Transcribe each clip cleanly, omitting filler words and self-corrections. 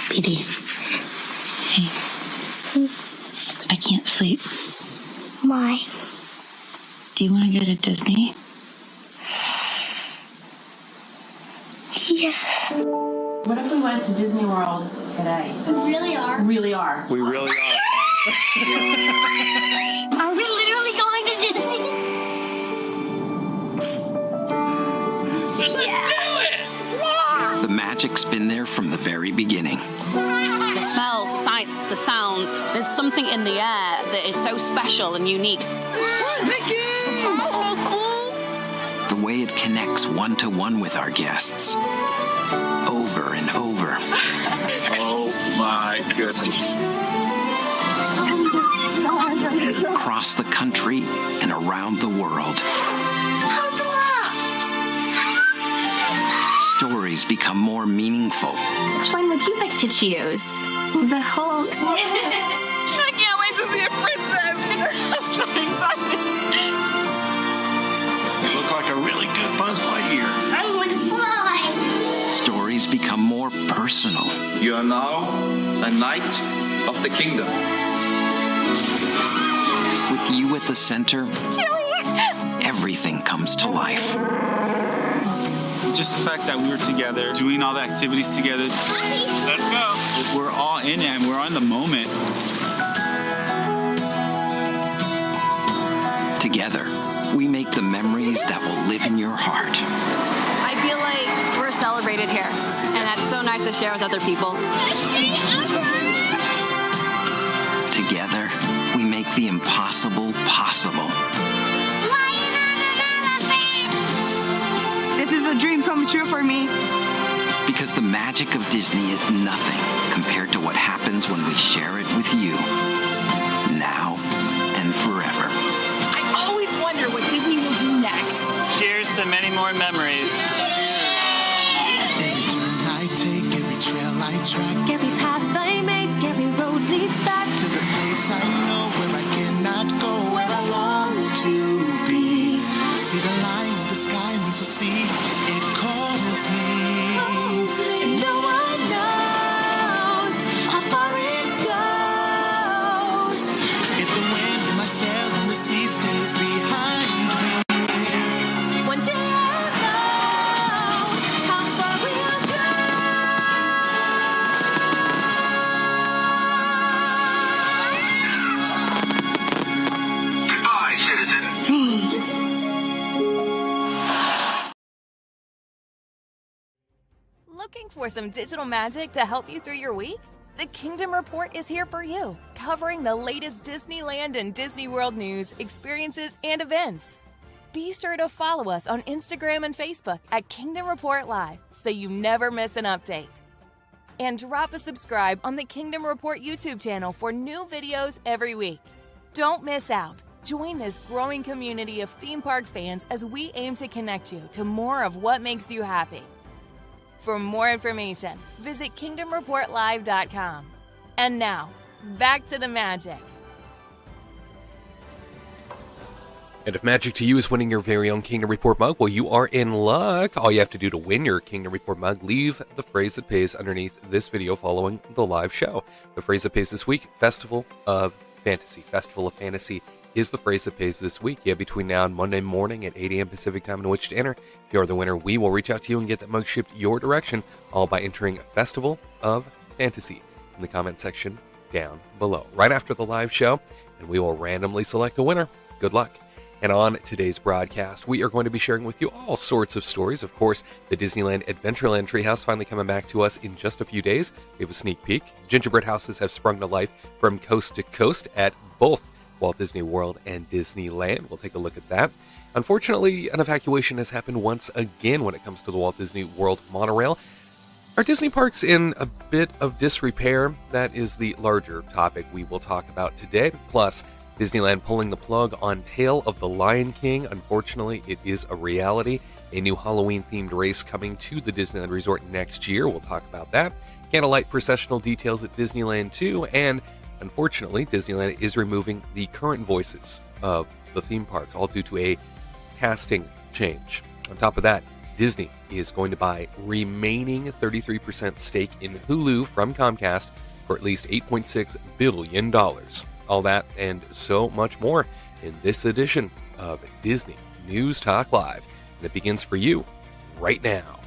Petey. Hey. I can't sleep. Why? Do you want to go to Disney? Yes. What if we went to Disney World today? We really are. Really are. We really are. Are we literally going to Disney? Yeah. The magic's been there from the very beginning. The smells, the sights, the sounds. There's something in the air that is so special and unique. The way it connects one-to-one with our guests. Over and over. Oh my goodness. Across the country and around the world. Stories become more meaningful. Which one would you like to choose? The Hulk. I can't wait to see a princess. I'm so excited. Look like a really good Buzz Lightyear. I want to fly. Stories become more personal. You are now a knight of the kingdom. With you at the center, everything comes to life. Just the fact that we were together, doing all the activities together. Let's go. We're all in it and we're on the moment. Together, we make the memories that will live in your heart. I feel like we're celebrated here, and that's so nice to share with other people. Together, we make the impossible possible. This is a dream come true for me. Because the magic of Disney is nothing compared to what happens when we share it with you. Now and forever. I always wonder what Disney will do next. Cheers to many more memories. Every turn I take, every trail I track, Every path I make, every road leads back to the place I know where I cannot go, where I long to be. See the line where the sky meets the sea, it calls me. And no one knows how far it goes. If the wind in my sail and the sea stays behind me, One day I'll know how far we'll go. Goodbye, citizen. Looking for some digital magic to help you through your week? The Kingdom Report is here for you, covering the latest Disneyland and Disney World news, experiences, and events. Be sure to follow us on Instagram and Facebook at Kingdom Report Live so you never miss an update. And drop a subscribe on the Kingdom Report YouTube channel for new videos every week. Don't miss out. Join this growing community of theme park fans as we aim to connect you to more of what makes you happy. For more information, visit KingdomReportLive.com. And now, back to the magic. And if magic to you is winning your very own Kingdom Report mug, well, you are in luck. All you have to do to win your Kingdom Report mug, leave the phrase that pays underneath this video following the live show. The phrase that pays this week, Festival of Fantasy. Festival of Fantasy is the phrase that pays this week. You have between now and Monday morning at 8 a.m. Pacific time in which to enter. If you are the winner, we will reach out to you and get that mug shipped your direction, all by entering Festival of Fantasy in the comment section down below, right after the live show, and we will randomly select a winner. Good luck. And on today's broadcast, we are going to be sharing with you all sorts of stories. Of course, the Disneyland Adventureland Treehouse finally coming back to us in just a few days. We have a sneak peek. Gingerbread houses have sprung to life from coast to coast at both Walt Disney World and Disneyland. We'll take a look at that. Unfortunately, an evacuation has happened once again when it comes to the Walt Disney World monorail. Are Disney parks in a bit of disrepair? That is the larger topic we will talk about today. Plus, Disneyland pulling the plug on Tale of the Lion King. Unfortunately, it is a reality. A new Halloween-themed race coming to the Disneyland Resort next year. We'll talk about that. Candlelight processional details at Disneyland too, and unfortunately, Disneyland is removing the current voices of the theme parks, all due to a casting change. On top of that, Disney is going to buy remaining 33% stake in Hulu from Comcast for at least $8.6 billion. All that and so much more in this edition of Disney News Talk Live. And it begins for you right now.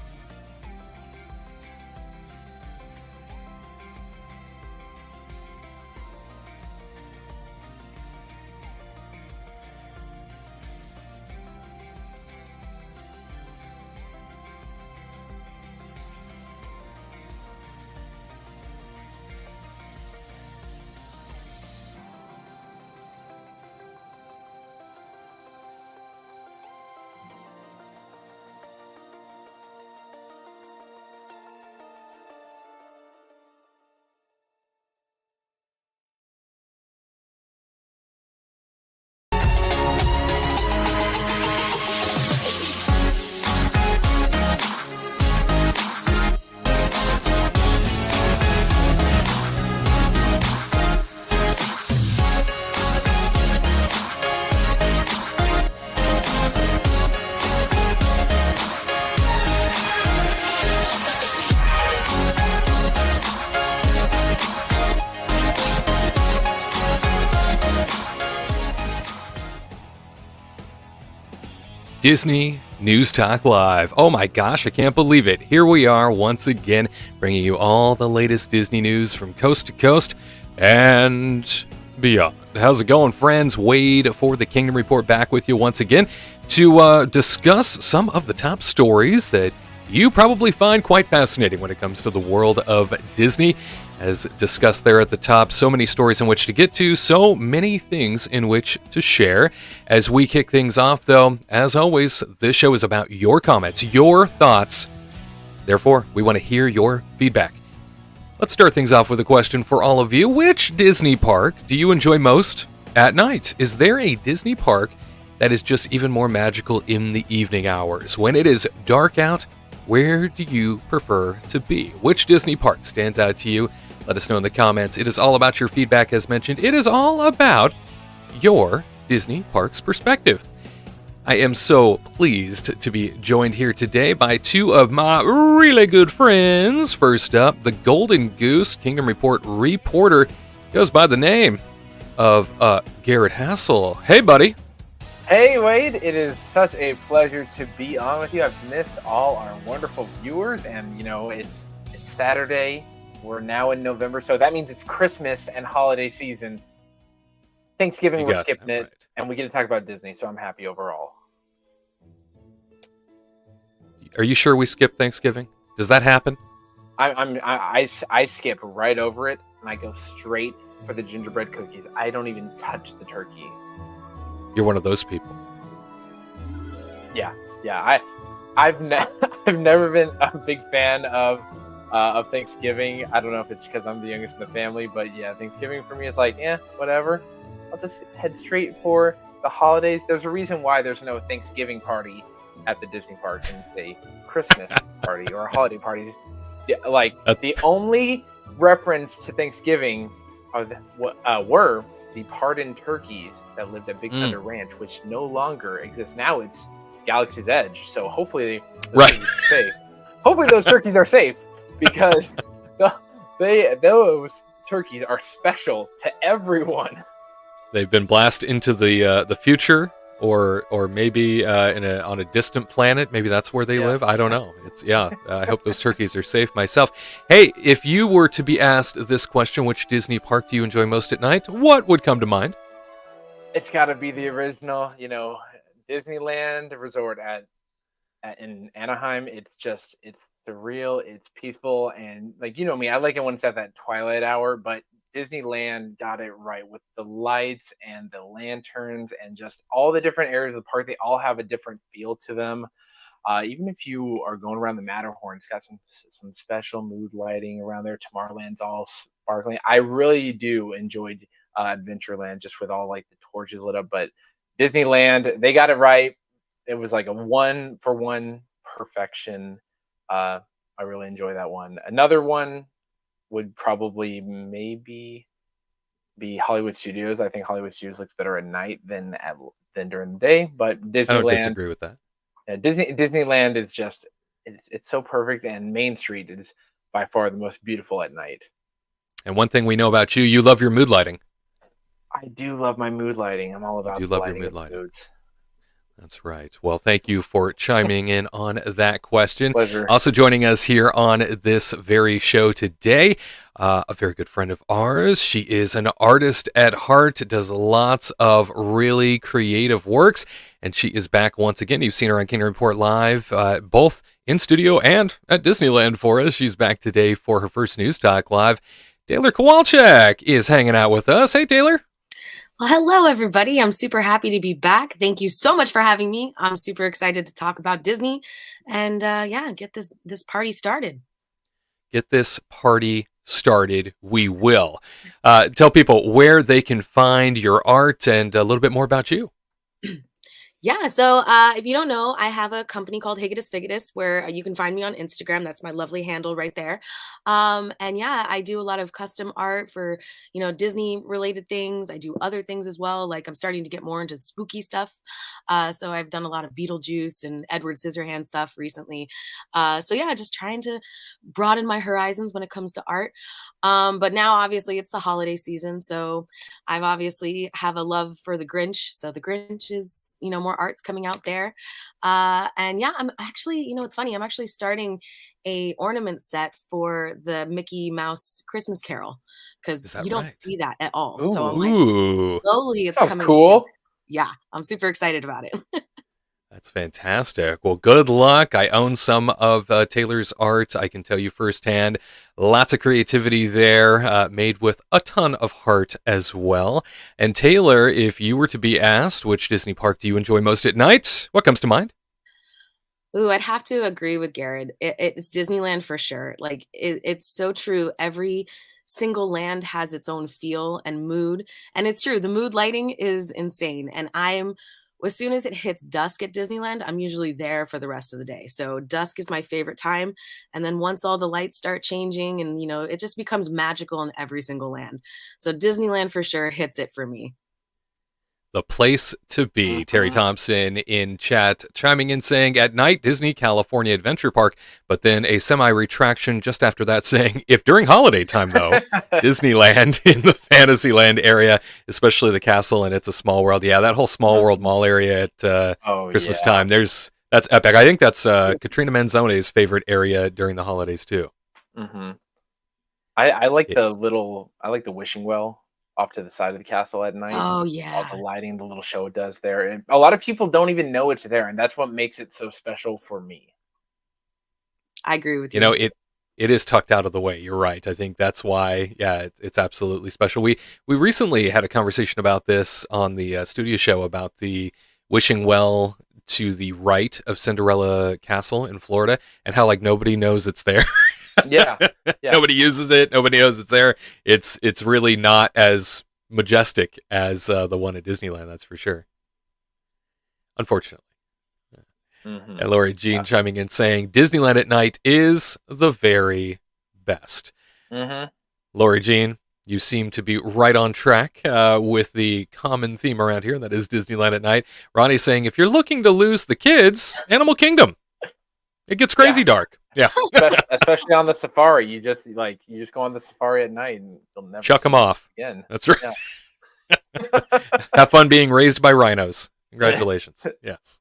Disney News Talk Live. Oh my gosh, I can't believe it. Here we are once again, bringing you all the latest Disney news from coast to coast and beyond. How's it going, friends? Wade for the Kingdom Report back with you once again to discuss some of the top stories that you probably find quite fascinating when it comes to the world of Disney. As discussed there at the top, so many stories in which to get to, so many things in which to share. As we kick things off, though, as always, this show is about your comments, your thoughts. Therefore, we want to hear your feedback. Let's start things off with a question for all of you. Which Disney park do you enjoy most at night? Is there a Disney park that is just even more magical in the evening hours? When it is dark out, where do you prefer to be? Which Disney park stands out to you? Let us know in the comments. It is all about your feedback, as mentioned. It is all about your Disney parks perspective. I am so pleased to be joined here today by two of my really good friends. First up, the Golden Goose Kingdom Report reporter goes by the name of Garrett Hassel. Hey, buddy. Hey, Wade. It is such a pleasure to be on with you. I've missed all our wonderful viewers, and, you know, it's Saturday. We're now in November, so that means it's Christmas and holiday season. Thanksgiving, we're skipping it, right. And we get to talk about Disney, so I'm happy overall. Are you sure we skip Thanksgiving? Does that happen? I skip right over it, and I go straight for the gingerbread cookies. I don't even touch the turkey. You're one of those people. Yeah. I've never been a big fan of Thanksgiving. I don't know if it's because I'm the youngest in the family, but yeah, Thanksgiving for me is like, whatever. I'll just head straight for the holidays. There's a reason why there's no Thanksgiving party at the Disney park, and it's a Christmas party or a holiday party. Yeah, the only reference to Thanksgiving were the pardoned turkeys that lived at Big Thunder Ranch, which no longer exists. Now it's Galaxy's Edge. So hopefully those turkeys are safe. Hopefully those turkeys are safe, because those turkeys are special to everyone. They've been blasted into the future, or maybe on a distant planet. Maybe that's where they live. I don't know. I hope those turkeys are safe myself. Hey, if you were to be asked this question, which Disney park do you enjoy most at night? What would come to mind? It's got to be the original, Disneyland Resort in Anaheim. It's surreal, it's peaceful, and me, I like it when it's at that twilight hour, but Disneyland got it right with the lights and the lanterns and just all the different areas of the park. They all have a different feel to them. Even if you are going around the Matterhorn, it's got some special mood lighting around there. Tomorrowland's all sparkling. I really do enjoy Adventureland, just with all the torches lit up, but Disneyland, they got it right. It was like a 1-for-1 perfection. I really enjoy that one. Another one would probably maybe be Hollywood Studios. I think Hollywood Studios looks better at night than during the day, but Disneyland. I don't disagree with that. Disneyland is just it's so perfect, and Main Street is by far the most beautiful at night. And one thing we know about you, you love your mood lighting. I do love my mood lighting. I'm all about You love your lighting mood of lighting. moods. That's right. Well, thank you for chiming in on that question. Pleasure. Also joining us here on this very show today, a very good friend of ours. She is an artist at heart, does lots of really creative works, and she is back once again. You've seen her on Kingdom Report Live, both in studio and at Disneyland for us. She's back today for her first News Talk Live. Taylor Kowalczyk is hanging out with us. Hey, Taylor. Well, hello, everybody. I'm super happy to be back. Thank you so much for having me. I'm super excited to talk about Disney and get this party started. Get this party started. We will. Tell people where they can find your art and a little bit more about you. Yeah, so if you don't know, I have a company called Higatus Figatus where you can find me on Instagram. That's my lovely handle right there. And yeah, I do a lot of custom art for, Disney related things. I do other things as well. Like I'm starting to get more into the spooky stuff. So I've done a lot of Beetlejuice and Edward Scissorhands stuff recently. So yeah, just trying to broaden my horizons when it comes to art. But now obviously it's the holiday season. So I've obviously have a love for the Grinch. So the Grinch is, more art's coming out there. And yeah, I'm actually, it's funny. I'm actually starting a ornament set for the Mickey Mouse Christmas Carol because you don't see that at all. Ooh. So I'm like, slowly it's Sounds coming. cool. Yeah, I'm super excited about it. That's fantastic. Well, good luck. I own some of Taylor's art. I can tell you firsthand, lots of creativity there, made with a ton of heart as well. And Taylor, if you were to be asked which Disney park do you enjoy most at night, what comes to mind? Ooh, I'd have to agree with Garrett. It's Disneyland for sure. Like it's so true. Every single land has its own feel and mood. And it's true. The mood lighting is insane. And as soon as it hits dusk at Disneyland, I'm usually there for the rest of the day. So dusk is my favorite time. And then once all the lights start changing and, it just becomes magical in every single land. So Disneyland for sure hits it for me. The place to be. Terry Thompson in chat chiming in saying, at night, Disney California Adventure Park, but then a semi-retraction just after that saying, if during holiday time, though, Disneyland in the Fantasyland area, especially the castle and It's a Small World. Yeah, that whole Small World Mall area at Christmas time, that's epic. I think that's Katrina Manzone's favorite area during the holidays, too. Mm-hmm. I like the wishing well off to the side of the castle at night. Oh yeah, all the lighting, the little show it does there, and a lot of people don't even know it's there, and that's what makes it so special for me. I agree with you. It is tucked out of the way. You're right. I think that's why. Yeah, it's absolutely special. We recently had a conversation about this on the studio show about the wishing well to the right of Cinderella Castle in Florida, and how nobody knows it's there. Yeah. Nobody uses it. Nobody knows it's there. It's really not as majestic as the one at Disneyland. That's for sure. Unfortunately. Mm-hmm. And Lori Jean chiming in saying Disneyland at night is the very best. Mm-hmm. Lori Jean, you seem to be right on track with the common theme around here. That is Disneyland at night. Ronnie saying if you're looking to lose the kids, Animal Kingdom. It gets crazy dark. Yeah. especially on the safari. You just go on the safari at night and you'll never chuck them off again. That's right. Yeah. Have fun being raised by rhinos. Congratulations. Yes.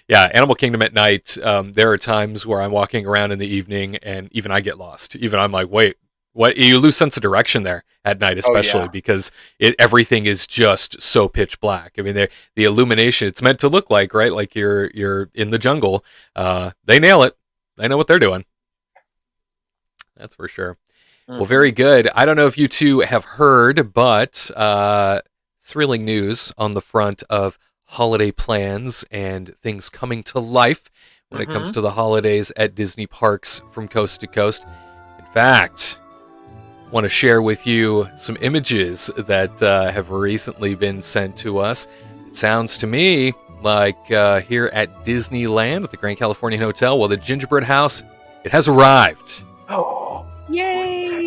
Yeah, Animal Kingdom at night. There are times where I'm walking around in the evening and even I get lost. Even I'm like, wait, what? You lose sense of direction there at night, especially because everything is just so pitch black. I mean, the illumination, it's meant to look like, right? Like you're in the jungle. They nail it. They know what they're doing. That's for sure. Mm-hmm. Well, very good. I don't know if you two have heard, but thrilling news on the front of holiday plans and things coming to life when it comes to the holidays at Disney parks from coast to coast. In fact, I want to share with you some images that have recently been sent to us. It sounds to me like here at Disneyland at the Grand Californian Hotel, well, the gingerbread house, it has arrived. Oh, yay!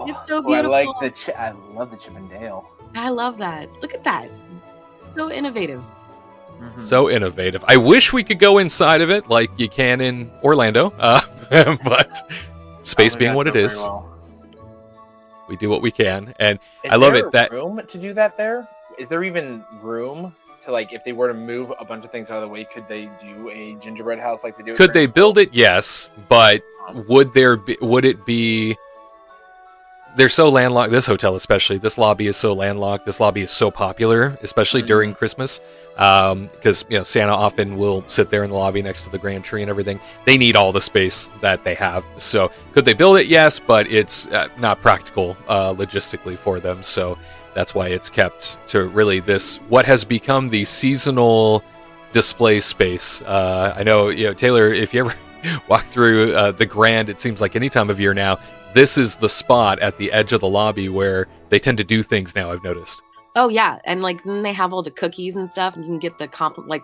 It's so beautiful. I love the Chip and Dale. I love that. Look at that. So innovative. So innovative. I wish we could go inside of it like you can in Orlando, but space being what it is, we do what we can, and I love it. That room to do that there? Is there even room to, like, if they were to move a bunch of things out of the way, could they do a gingerbread house like they do? Could they build it? Yes, but would it be? They're so landlocked. This hotel, especially, this lobby is so landlocked. This lobby is so popular, especially during Christmas, because Santa often will sit there in the lobby next to the grand tree and everything. They need all the space that they have. So, could they build it? Yes, but it's not practical logistically for them. So that's why it's kept to really what has become the seasonal display space. I know, Taylor, if you ever walk through the Grand, it seems like any time of year now, this is the spot at the edge of the lobby where they tend to do things now, I've noticed. Oh yeah, and like then they have all the cookies and stuff, and you can get the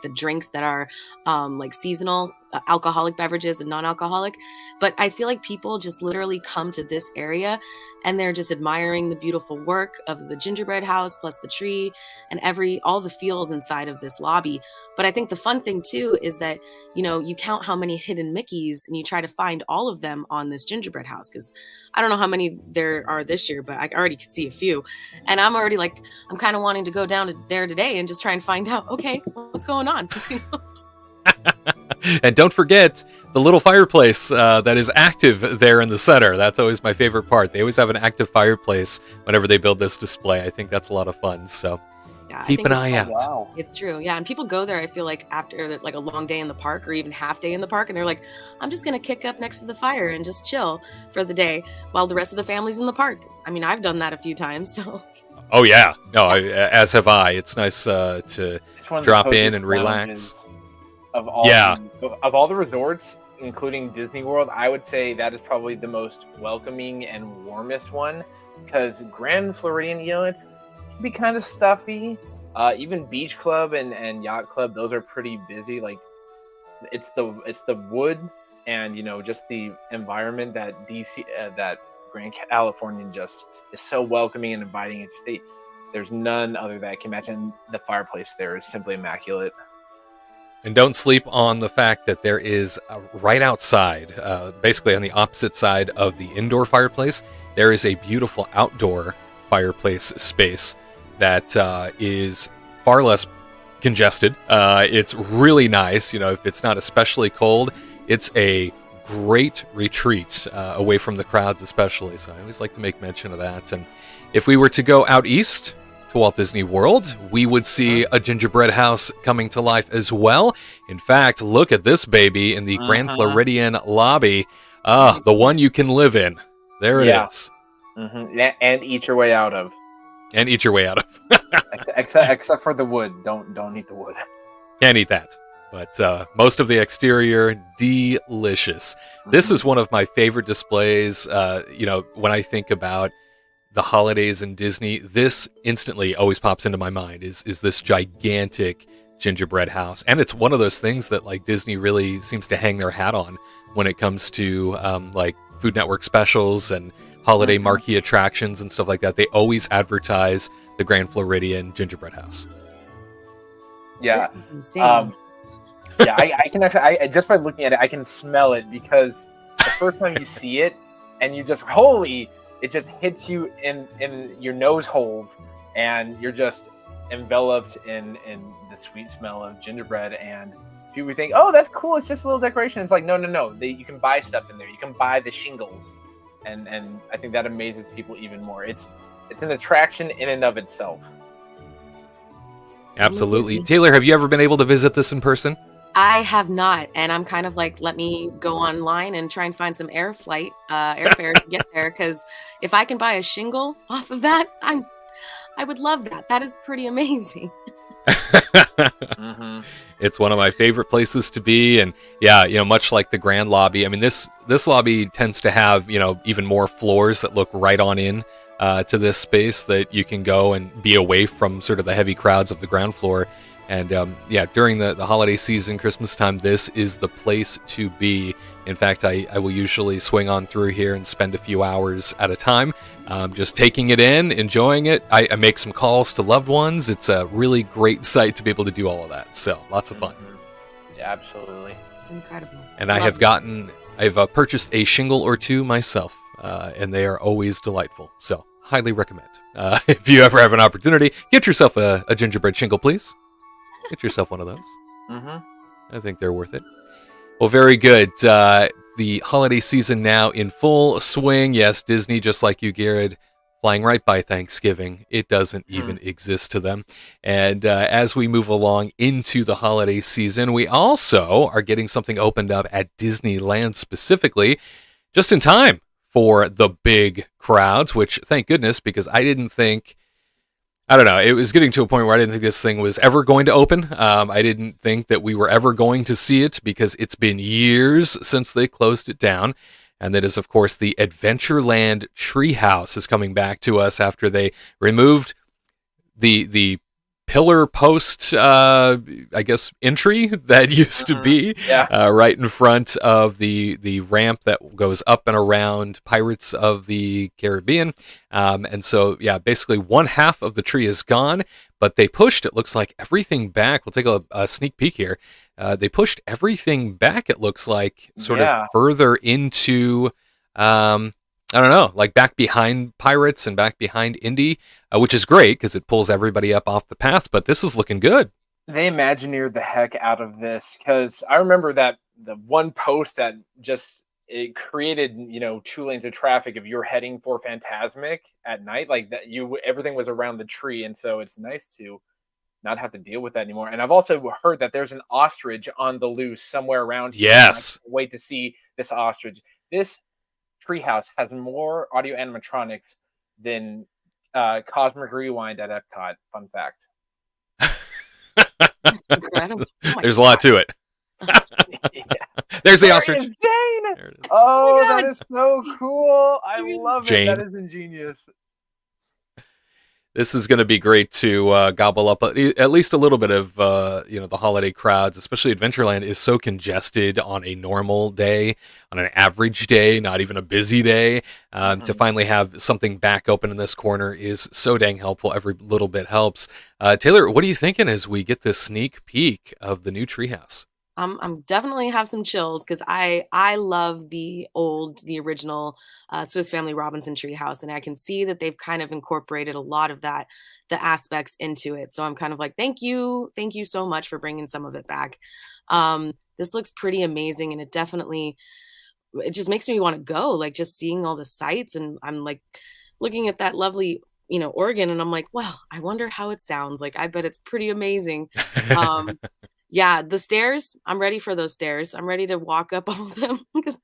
the drinks that are like seasonal alcoholic beverages and non-alcoholic. But I feel like people just literally come to this area and they're just admiring the beautiful work of the gingerbread house plus the tree and all the feels inside of this lobby. But I think the fun thing too is that, you count how many hidden Mickeys and you try to find all of them on this gingerbread house. Cause I don't know how many there are this year, but I already could see a few. And I'm already I'm kind of wanting to go down there today and just try and find out, okay, what's going on? And don't forget the little fireplace that is active there in the center. That's always my favorite part. They always have an active fireplace whenever they build this display. I think that's a lot of fun. So yeah, keep an eye out. Wow. It's true. Yeah. And people go there, I feel like, after a long day in the park or even half day in the park. And they're like, I'm just going to kick up next to the fire and just chill for the day while the rest of the family's in the park. I mean, I've done that a few times. So. Oh, yeah. No, as have I. It's nice to drop in and relax. Of all the resorts, including Disney World, I would say that is probably the most welcoming and warmest one, because Grand Floridian, it can be kind of stuffy. Even Beach Club and Yacht Club, those are pretty busy. Like it's the wood and just the environment that that Grand Californian just is so welcoming and inviting. There's none other that can match, and the fireplace there is simply immaculate. And don't sleep on the fact that there is right outside, basically on the opposite side of the indoor fireplace, there is a beautiful outdoor fireplace space that is far less congested. It's really nice. If it's not especially cold, it's a great retreat away from the crowds especially. So I always like to make mention of that. And if we were to go out east to Walt Disney World, we would see a gingerbread house coming to life as well. In fact, look at this baby in the Grand Floridian lobby. The one you can live in. There it is. Mm-hmm. And eat your way out of. except for the wood. Don't eat the wood. Can't eat that. But most of the exterior, delicious. This is one of my favorite displays. When I think about the holidays in Disney, this instantly always pops into my mind is this gigantic gingerbread house. And it's one of those things that Disney really seems to hang their hat on when it comes to Food Network specials and holiday marquee attractions and stuff like that. They always advertise the Grand Floridian gingerbread house. Yeah. This is insane. I can actually, just by looking at it, I can smell it, because the first time you see it and you just, it just hits you in your nose holes, and you're just enveloped in the sweet smell of gingerbread. And people think, oh, that's cool, it's just a little decoration. It's like, no. You can buy stuff in there. You can buy the shingles. And I think that amazes people even more. It's an attraction in and of itself. Absolutely. Taylor, have you ever been able to visit this in person? I have not, and I'm kind of let me go online and try and find some airfare to get there, because if I can buy a shingle off of that, I would love that. That is pretty amazing. It's one of my favorite places to be, and much like the Grand Lobby, I mean, this lobby tends to have even more floors that look right on in to this space, that you can go and be away from sort of the heavy crowds of the ground floor. And yeah, during the holiday season, Christmas time, this is the place to be. In fact, I will usually swing on through here and spend a few hours at a time, just taking it in, enjoying it. I make some calls to loved ones. It's a really great site to be able to do all of that. So lots of fun. Yeah, absolutely. Incredible. And I've purchased a shingle or two myself, and they are always delightful. So highly recommend. If you ever have an opportunity, get yourself a gingerbread shingle, please. Get yourself one of those. I think they're worth it. Well, very good. The holiday season now in full swing. Yes, Disney, just like you, Garrett, flying right by Thanksgiving. It doesn't even exist to them. And as we move along into the holiday season, we also are getting something opened up at Disneyland specifically, just in time for the big crowds, which thank goodness, because I don't know, it was getting to a point where I didn't think this thing was ever going to open. I didn't think that we were ever going to see it because it's been years since they closed it down. And that is, of course, the Adventureland Treehouse is coming back to us after they removed the pillar post, I guess, entry that used to be right in front of the ramp that goes up and around Pirates of the Caribbean. And so, yeah, basically one half of the tree is gone, but they pushed, it looks like, everything back. We'll take a sneak peek here. They pushed everything back, it looks like, sort of further into, I don't know, like back behind Pirates and back behind Indy, which is great because it pulls everybody up off the path, but this is looking good. They Imagineered the heck out of this because I remember that the one post that just it created, 2 lanes of traffic if you're heading for Fantasmic at night, like that everything was around the tree. And so it's nice to not have to deal with that anymore. And I've also heard that there's an ostrich on the loose somewhere around here. Yes. I can't wait to see this ostrich. This Treehouse has more audio animatronics than Cosmic Rewind at Epcot. Fun fact. That's incredible. There's a lot to it. There's the ostrich. Jane. There it is. Oh, that is so cool. I love Jane. it. That is ingenious. This is going to be great to gobble up at least a little bit of the holiday crowds. Especially Adventureland is so congested on a normal day, on an average day, not even a busy day. To finally have something back open in this corner is so dang helpful. Every little bit helps. Taylor, what are you thinking as we get this sneak peek of the new Treehouse? I'm definitely have some chills because I love the original Swiss Family Robinson Treehouse, and I can see that they've kind of incorporated a lot of the aspects into it. So I'm kind of like, thank you so much for bringing some of it back. This looks pretty amazing, and it just makes me want to go. Like just seeing all the sights, and I'm like looking at that lovely organ, and I'm like, well, I wonder how it sounds. Like I bet it's pretty amazing. Yeah, the stairs, I'm ready for those stairs. I'm ready to walk up all of them because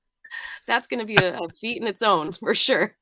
that's going to be a feat in its own for sure.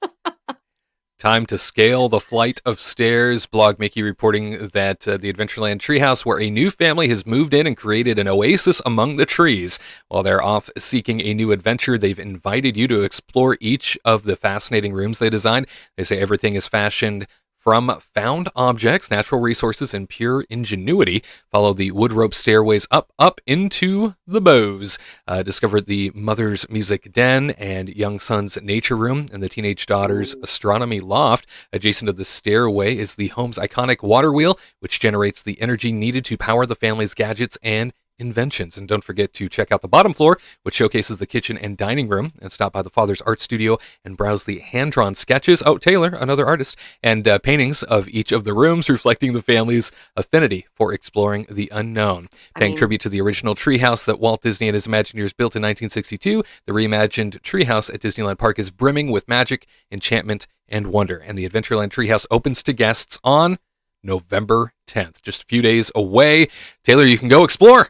Time to scale the flight of stairs. Blog Mickey reporting that the Adventureland Treehouse, where a new family has moved in and created an oasis among the trees. While they're off seeking a new adventure, they've invited you to explore each of the fascinating rooms they designed. They say everything is fashioned from found objects, natural resources, and pure ingenuity. Follow the wood rope stairways up into the bows. Discover the mother's music den and young son's nature room and the teenage daughter's astronomy loft. Adjacent to the stairway is the home's iconic water wheel, which generates the energy needed to power the family's gadgets and inventions. And don't forget to check out the bottom floor, which showcases the kitchen and dining room, and stop by the father's art studio and browse the hand-drawn sketches, Taylor, another artist, and paintings of each of the rooms, reflecting the family's affinity for exploring the unknown. Paying tribute to the original treehouse that Walt Disney and his Imagineers built in 1962, the reimagined treehouse at Disneyland Park is brimming with magic, enchantment, and wonder. And the Adventureland Treehouse opens to guests on November 10th, just a few days away. Taylor, you can go explore.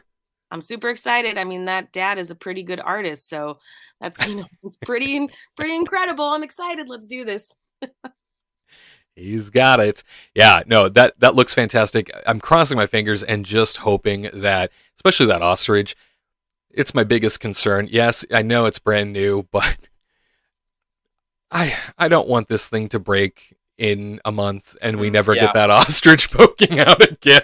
I'm super excited. I mean, that dad is a pretty good artist, so that's it's pretty incredible. I'm excited. Let's do this. He's got it. Yeah, no, that looks fantastic. I'm crossing my fingers and just hoping that, especially that ostrich, it's my biggest concern. Yes, I know it's brand new, but I don't want this thing to break in a month, and we never Yeah. get that ostrich poking out again.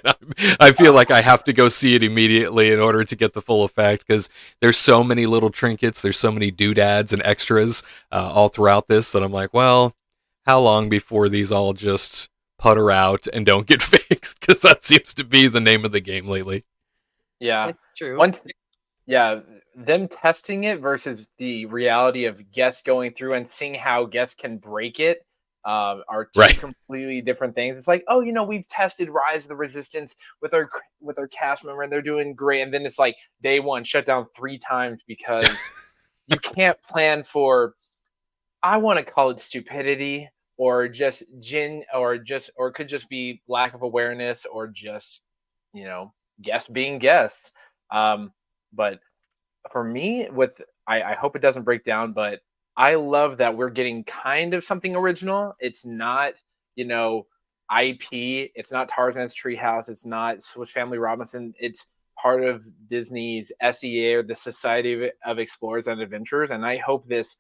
I feel like I have to go see it immediately in order to get the full effect, because there's so many little trinkets, there's so many doodads and extras all throughout this that I'm like, well, how long before these all just putter out and don't get fixed? Because that seems to be the name of the game lately. Yeah. It's true. Yeah, them testing it versus the reality of guests going through and seeing how guests can break it are two Right. completely different things. It's like, oh, we've tested Rise of the Resistance with our cast member and they're doing great, and then it's like day one shut down 3 times because you can't plan for. I want to call it stupidity or just or it could just be lack of awareness or just guests being guests. But for me, I hope it doesn't break down, but I love that we're getting kind of something original. It's not, IP. It's not Tarzan's Treehouse. It's not Swiss Family Robinson. It's part of Disney's SEA, or the Society of Explorers and Adventurers. And I hope this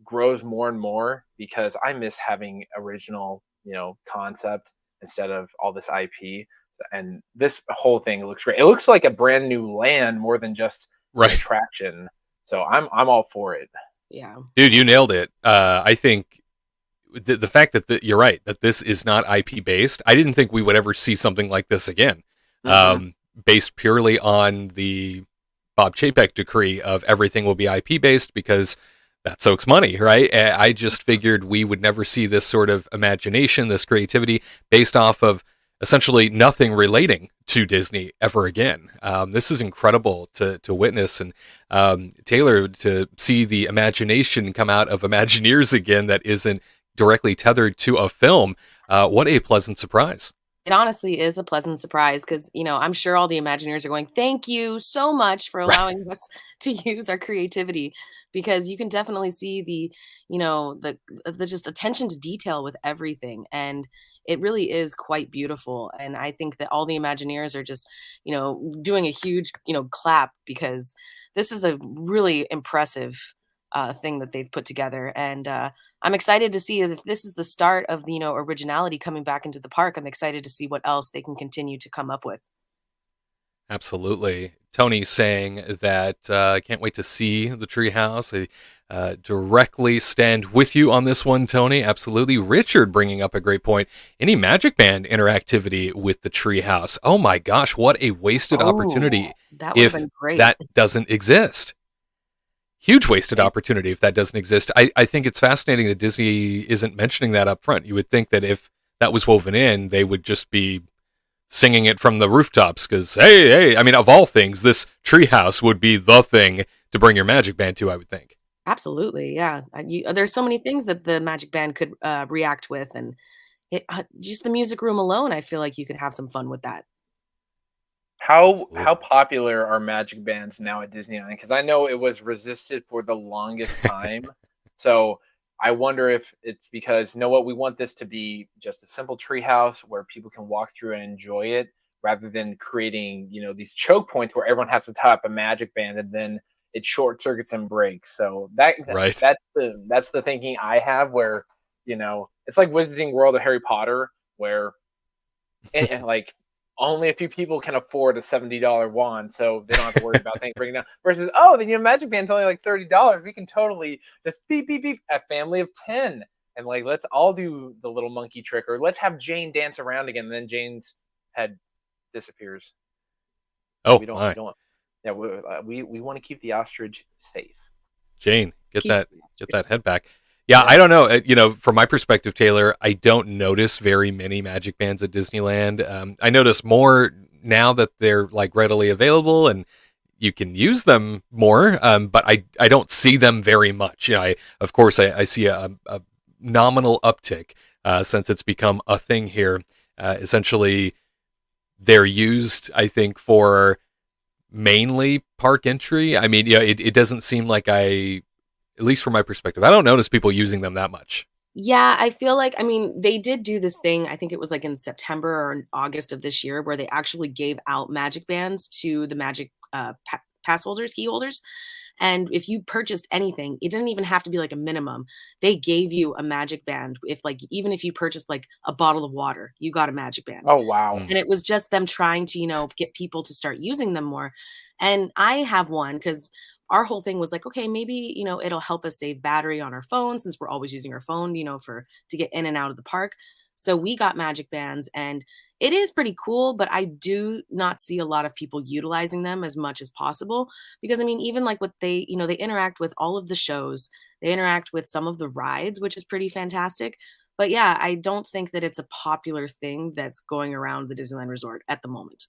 grows more and more, because I miss having original, concept instead of all this IP. And this whole thing looks great. It looks like a brand new land more than just an attraction. So I'm all for it. Yeah, dude, you nailed it. I think the fact that you're right, that this is not IP based. I didn't think we would ever see something like this again, based purely on the Bob Chapek decree of everything will be IP based because that soaks money, right? I just figured we would never see this sort of imagination, this creativity based off of essentially nothing relating to Disney ever again. This is incredible to witness, and Taylor, to see the imagination come out of Imagineers again that isn't directly tethered to a film. What a pleasant surprise. It honestly is a pleasant surprise, because, I'm sure all the Imagineers are going, thank you so much for allowing us to use our creativity, because you can definitely see the just attention to detail with everything. And it really is quite beautiful. And I think that all the Imagineers are just, doing a huge, clap, because this is a really impressive thing that they've put together. And I'm excited to see if this is the start of the, originality coming back into the park. I'm excited to see what else they can continue to come up with. Absolutely. Tony saying that can't wait to see the treehouse. I directly stand with you on this one, Tony. Absolutely. Richard bringing up a great point. Any Magic Band interactivity with the treehouse? Oh my gosh, what a wasted opportunity That would if have been great. that doesn't exist. Huge wasted opportunity if that doesn't exist. I think it's fascinating that Disney isn't mentioning that up front. You would think that if that was woven in, they would just be singing it from the rooftops, because, hey, I mean, of all things, this treehouse would be the thing to bring your Magic Band to, I would think. Absolutely, yeah. There's so many things that the Magic Band could react with, and just the music room alone, I feel like you could have some fun with that. How popular are Magic Bands now at Disneyland? Because I know it was resisted for the longest time. So I wonder if it's because, we want this to be just a simple treehouse where people can walk through and enjoy it, rather than creating, these choke points where everyone has to tap a Magic Band and then it short circuits and breaks. So that's the thinking I have, where, it's like Wizarding World of Harry Potter, where and like only a few people can afford a $70 wand, so they don't have to worry about things breaking down. Versus, the Magic Band's only like $30. We can totally just beep, beep, beep, a family of 10. And let's all do the little monkey trick, or let's have Jane dance around again. And then Jane's head disappears. Oh, we don't we want to keep the ostrich safe. Jane, get that head back. Yeah, I don't know. From my perspective, Taylor, I don't notice very many Magic Bands at Disneyland. I notice more now that they're readily available and you can use them more, but I don't see them very much. Of course, I see a nominal uptick since it's become a thing here. Essentially, they're used, I think, for mainly park entry. I mean, it doesn't seem like at least from my perspective, I don't notice people using them that much. Yeah, I feel like, they did do this thing, I think it was in September or in August of this year, where they actually gave out Magic Bands to the Magic pass holders, key holders. And if you purchased anything, it didn't even have to be like a minimum. They gave you a magic band. If like, even if you purchased like a bottle of water, you got a magic band. Oh, wow. And it was just them trying to, get people to start using them more. And I have one because our whole thing was like, okay, maybe, it'll help us save battery on our phone since we're always using our phone, to get in and out of the park. So we got magic bands and it is pretty cool, but I do not see a lot of people utilizing them as much as possible because I mean, even like what they interact with all of the shows, they interact with some of the rides, which is pretty fantastic. But yeah, I don't think that it's a popular thing that's going around the Disneyland Resort at the moment.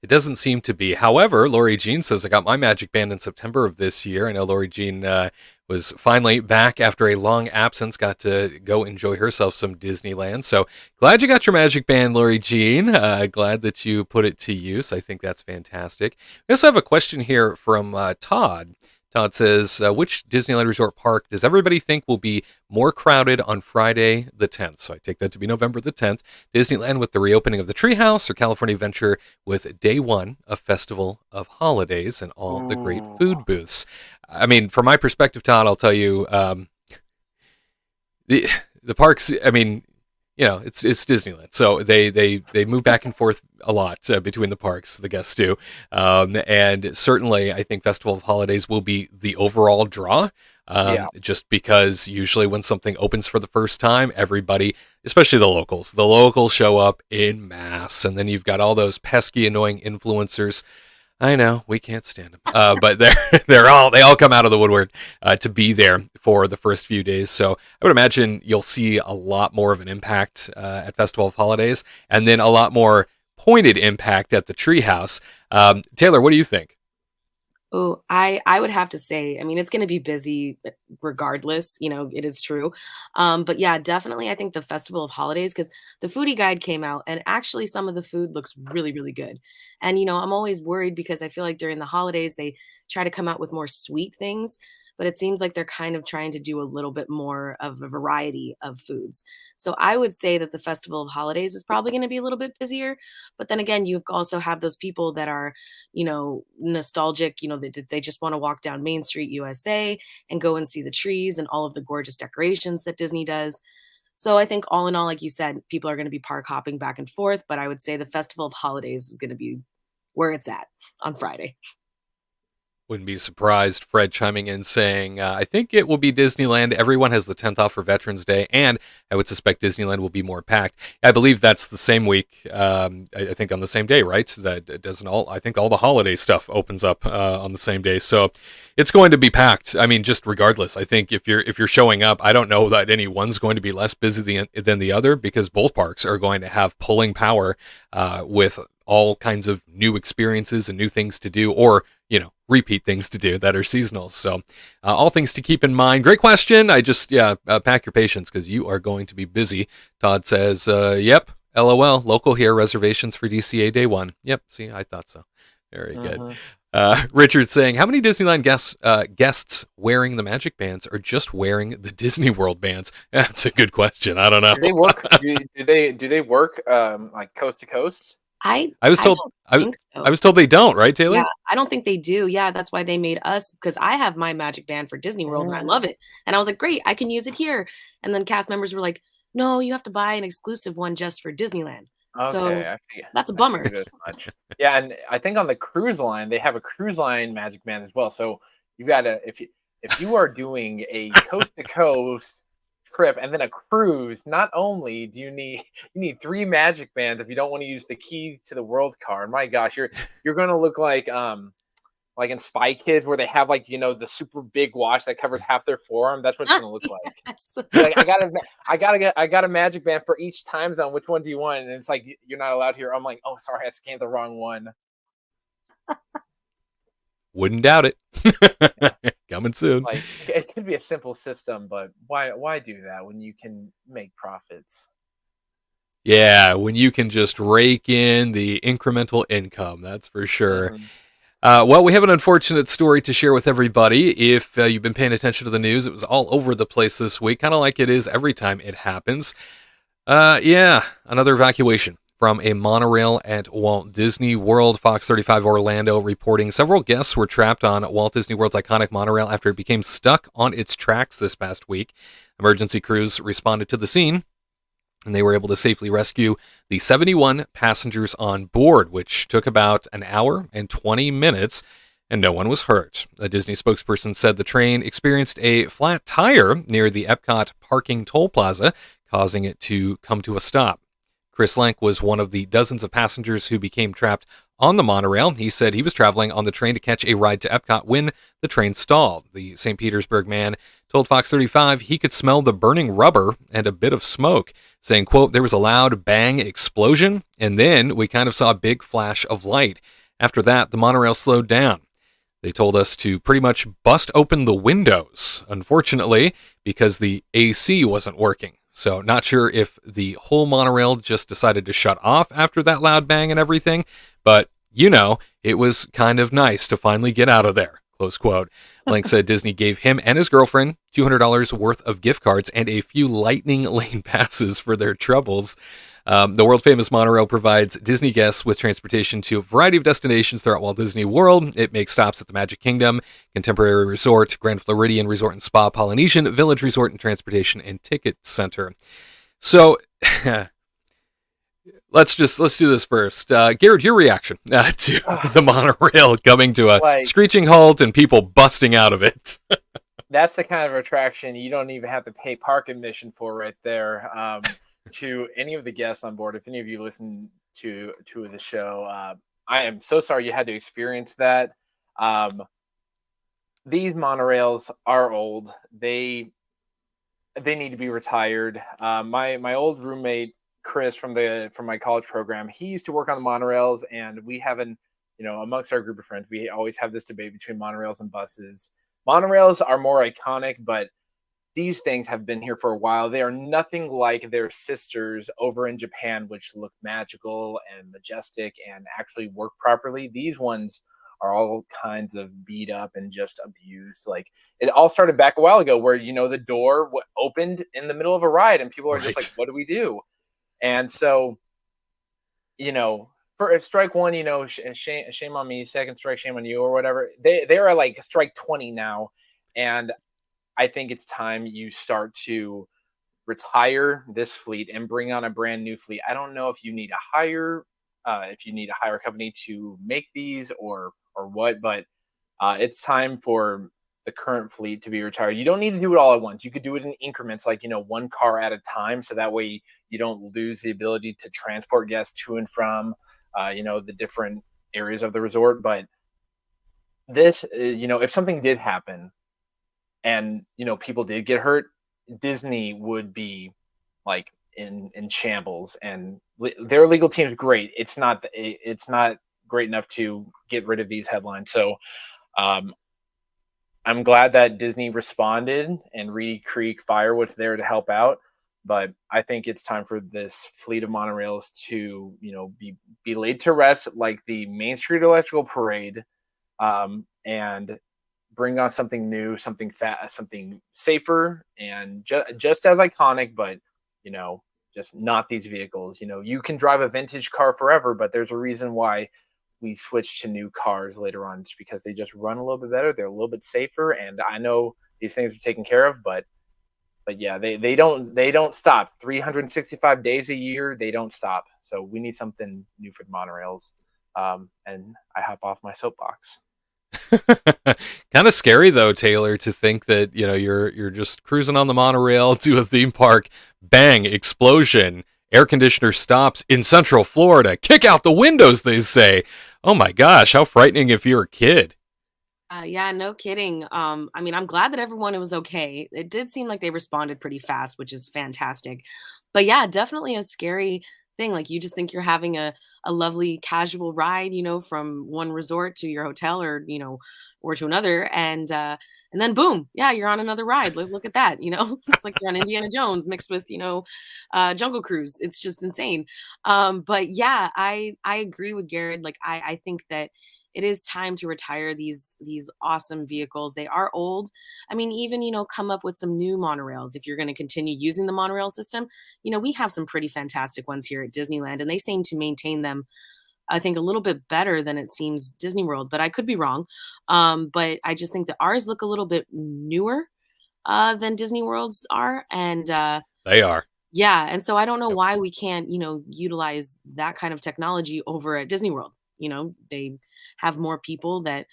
It doesn't seem to be. However, Lori Jean says, I got my magic band in September of this year. I know Lori Jean was finally back after a long absence, got to go enjoy herself some Disneyland. So glad you got your magic band, Lori Jean. Glad that you put it to use. I think that's fantastic. We also have a question here from Todd. Todd says, which Disneyland Resort park does everybody think will be more crowded on Friday the 10th? So I take that to be November the 10th. Disneyland with the reopening of the Treehouse or California Adventure with day one of Festival of Holidays and all the great food booths? I mean, from my perspective, Todd, I'll tell you, the parks, I mean, it's Disneyland. So they move back and forth a lot between the parks, the guests do. And certainly I think Festival of Holidays will be the overall draw. Just because usually when something opens for the first time, everybody, especially the locals show up in mass. And then you've got all those pesky, annoying influencers. I know we can't stand them, but they all come out of the woodwork to be there for the first few days. So I would imagine you'll see a lot more of an impact at Festival of Holidays, and then a lot more pointed impact at the Treehouse. Taylor, what do you think? Oh, I would have to say, I mean, it's going to be busy regardless, it is true. But yeah, definitely, I think the Festival of Holidays, because the foodie guide came out and actually some of the food looks really, really good. And, I'm always worried because I feel like during the holidays, they try to come out with more sweet things, but it seems like they're kind of trying to do a little bit more of a variety of foods. So I would say that the Festival of Holidays is probably going to be a little bit busier. But then again, you also have those people that are, nostalgic, they just want to walk down Main Street, USA and go and see the trees and all of the gorgeous decorations that Disney does. So I think all in all, like you said, people are going to be park hopping back and forth. But I would say the Festival of Holidays is going to be where it's at on Friday. Wouldn't be surprised. Fred chiming in saying, I think it will be Disneyland. Everyone has the 10th off for Veterans Day, and I would suspect Disneyland will be more packed. I believe that's the same week, I think on the same day, right? That doesn't I think all the holiday stuff opens up on the same day. So it's going to be packed. I mean, just regardless, I think if you're showing up, I don't know that any one's going to be less busy than the other because both parks are going to have pulling power with all kinds of new experiences and new things to do, or repeat things to do that are seasonal. So all things to keep in mind. Great question. I just, pack your patience because you are going to be busy. Todd says, yep, LOL, local here, reservations for DCA day one. Yep, see, I thought so. Very good. Richard saying, how many Disneyland guests wearing the magic bands are just wearing the Disney World bands? That's a good question. I don't know. Do they work? do they work like coast to coast? I was told I was told they don't, right, Taylor? Yeah, I don't think they do. Yeah, that's why they made us, because I have my magic band for Disney World and I love it. And I was like, great, I can use it here. And then cast members were like, no, you have to buy an exclusive one just for Disneyland. Okay, so that's a bummer. Yeah, and I think on the cruise line, they have a cruise line magic band as well. So you gotta, if you are doing a coast to coast trip and then a cruise, not only do you need 3 magic bands if you don't want to use the key to the world card. My gosh, you're gonna look like in Spy Kids where they have the super big watch that covers half their forearm. That's what it's gonna look like. Yes. I got a magic band for each time zone. Which one do you want? And it's like you're not allowed here. I'm like, oh sorry, I scanned the wrong one. Wouldn't doubt it. Coming soon. Like it could be a simple system, but why do that when you can make profits? Yeah, when you can just rake in the incremental income, that's for sure. Well, we have an unfortunate story to share with everybody. If you've been paying attention to the news, it was all over the place this week, kind of like it is every time it happens. Another evacuation from a monorail at Walt Disney World. Fox 35 Orlando reporting several guests were trapped on Walt Disney World's iconic monorail after it became stuck on its tracks this past week. Emergency crews responded to the scene, and they were able to safely rescue the 71 passengers on board, which took about an hour and 20 minutes, and no one was hurt. A Disney spokesperson said the train experienced a flat tire near the Epcot parking toll plaza, causing it to come to a stop. Chris Lank was one of the dozens of passengers who became trapped on the monorail. He said he was traveling on the train to catch a ride to Epcot when the train stalled. The St. Petersburg man told Fox 35 he could smell the burning rubber and a bit of smoke, saying, quote, "There was a loud bang explosion, and then we kind of saw a big flash of light. After that, the monorail slowed down. They told us to pretty much bust open the windows, unfortunately, because the AC wasn't working. So not sure if the whole monorail just decided to shut off after that loud bang and everything, but, you know, it was kind of nice to finally get out of there," close quote. Lank said Disney gave him and his girlfriend $200 worth of gift cards and a few lightning lane passes for their troubles. The world-famous monorail provides Disney guests with transportation to a variety of destinations throughout Walt Disney World. It makes stops at the Magic Kingdom, Contemporary Resort, Grand Floridian Resort and Spa, Polynesian Village Resort and Transportation and Ticket Center. So, let's do this first. Garrett, your reaction to the monorail coming to a screeching halt and people busting out of it. That's the kind of attraction you don't even have to pay park admission for right there. To any of the guests on board, if any of you listen to the show, I am so sorry you had to experience that. These monorails are old. They need to be retired. My old roommate Chris from my college program, he used to work on the monorails, and we haven't, amongst our group of friends, we always have this debate between monorails and buses. Monorails are more iconic, but these things have been here for a while. They are nothing like their sisters over in Japan, which look magical and majestic and actually work properly. These ones are all kinds of beat up and just abused. Like, it all started back a while ago where, the door opened in the middle of a ride and people are just like, what do we do? And so, for strike one, shame on me. Second strike, shame on you, or whatever. They are like strike 20 now. And I think it's time you start to retire this fleet and bring on a brand new fleet. I don't know if you need to hire a company to make these or what, but it's time for the current fleet to be retired. You don't need to do it all at once. You could do it in increments, like, one car at a time. So that way you don't lose the ability to transport guests to and from, the different areas of the resort. But this, if something did happen, and people did get hurt, Disney would be like in shambles, and their legal team's great. It's not great enough to get rid of these headlines. So I'm glad that Disney responded and Reedy Creek Fire was there to help out. But I think it's time for this fleet of monorails to be laid to rest, like the Main Street Electrical Parade, and bring on something new, something something safer, and just as iconic, but just not these vehicles. You can drive a vintage car forever, but there's a reason why we switched to new cars later on. It's because they just run a little bit better, they're a little bit safer, and I know these things are taken care of, but yeah, they don't stop. 365 days a year, they don't stop. So we need something new for the monorails. And I hop off my soapbox. Kind of scary though, Taylor, to think that you're just cruising on the monorail to a theme park, bang, explosion, air conditioner stops in Central Florida, kick out the windows, they say. Oh my gosh, how frightening if you're a kid. Yeah, no kidding. I'm glad that everyone was okay. It did seem like they responded pretty fast, which is fantastic. But yeah, definitely a scary thing. Like, you just think you're having a lovely casual ride, from one resort to your hotel, or to another, and then boom, yeah, you're on another ride. Look at that, it's like you're on Indiana Jones mixed with Jungle Cruise. It's just insane. But yeah, I agree with Garrett. Like, I think that it is time to retire these awesome vehicles. They are old. I mean, even, come up with some new monorails if you're going to continue using the monorail system. We have some pretty fantastic ones here at Disneyland, and they seem to maintain them, I think, a little bit better than it seems Disney World, but I could be wrong. But I just think that ours look a little bit newer than Disney World's are. And They are. yeah. And so I don't know why we can't, utilize that kind of technology over at Disney World. They have more people that,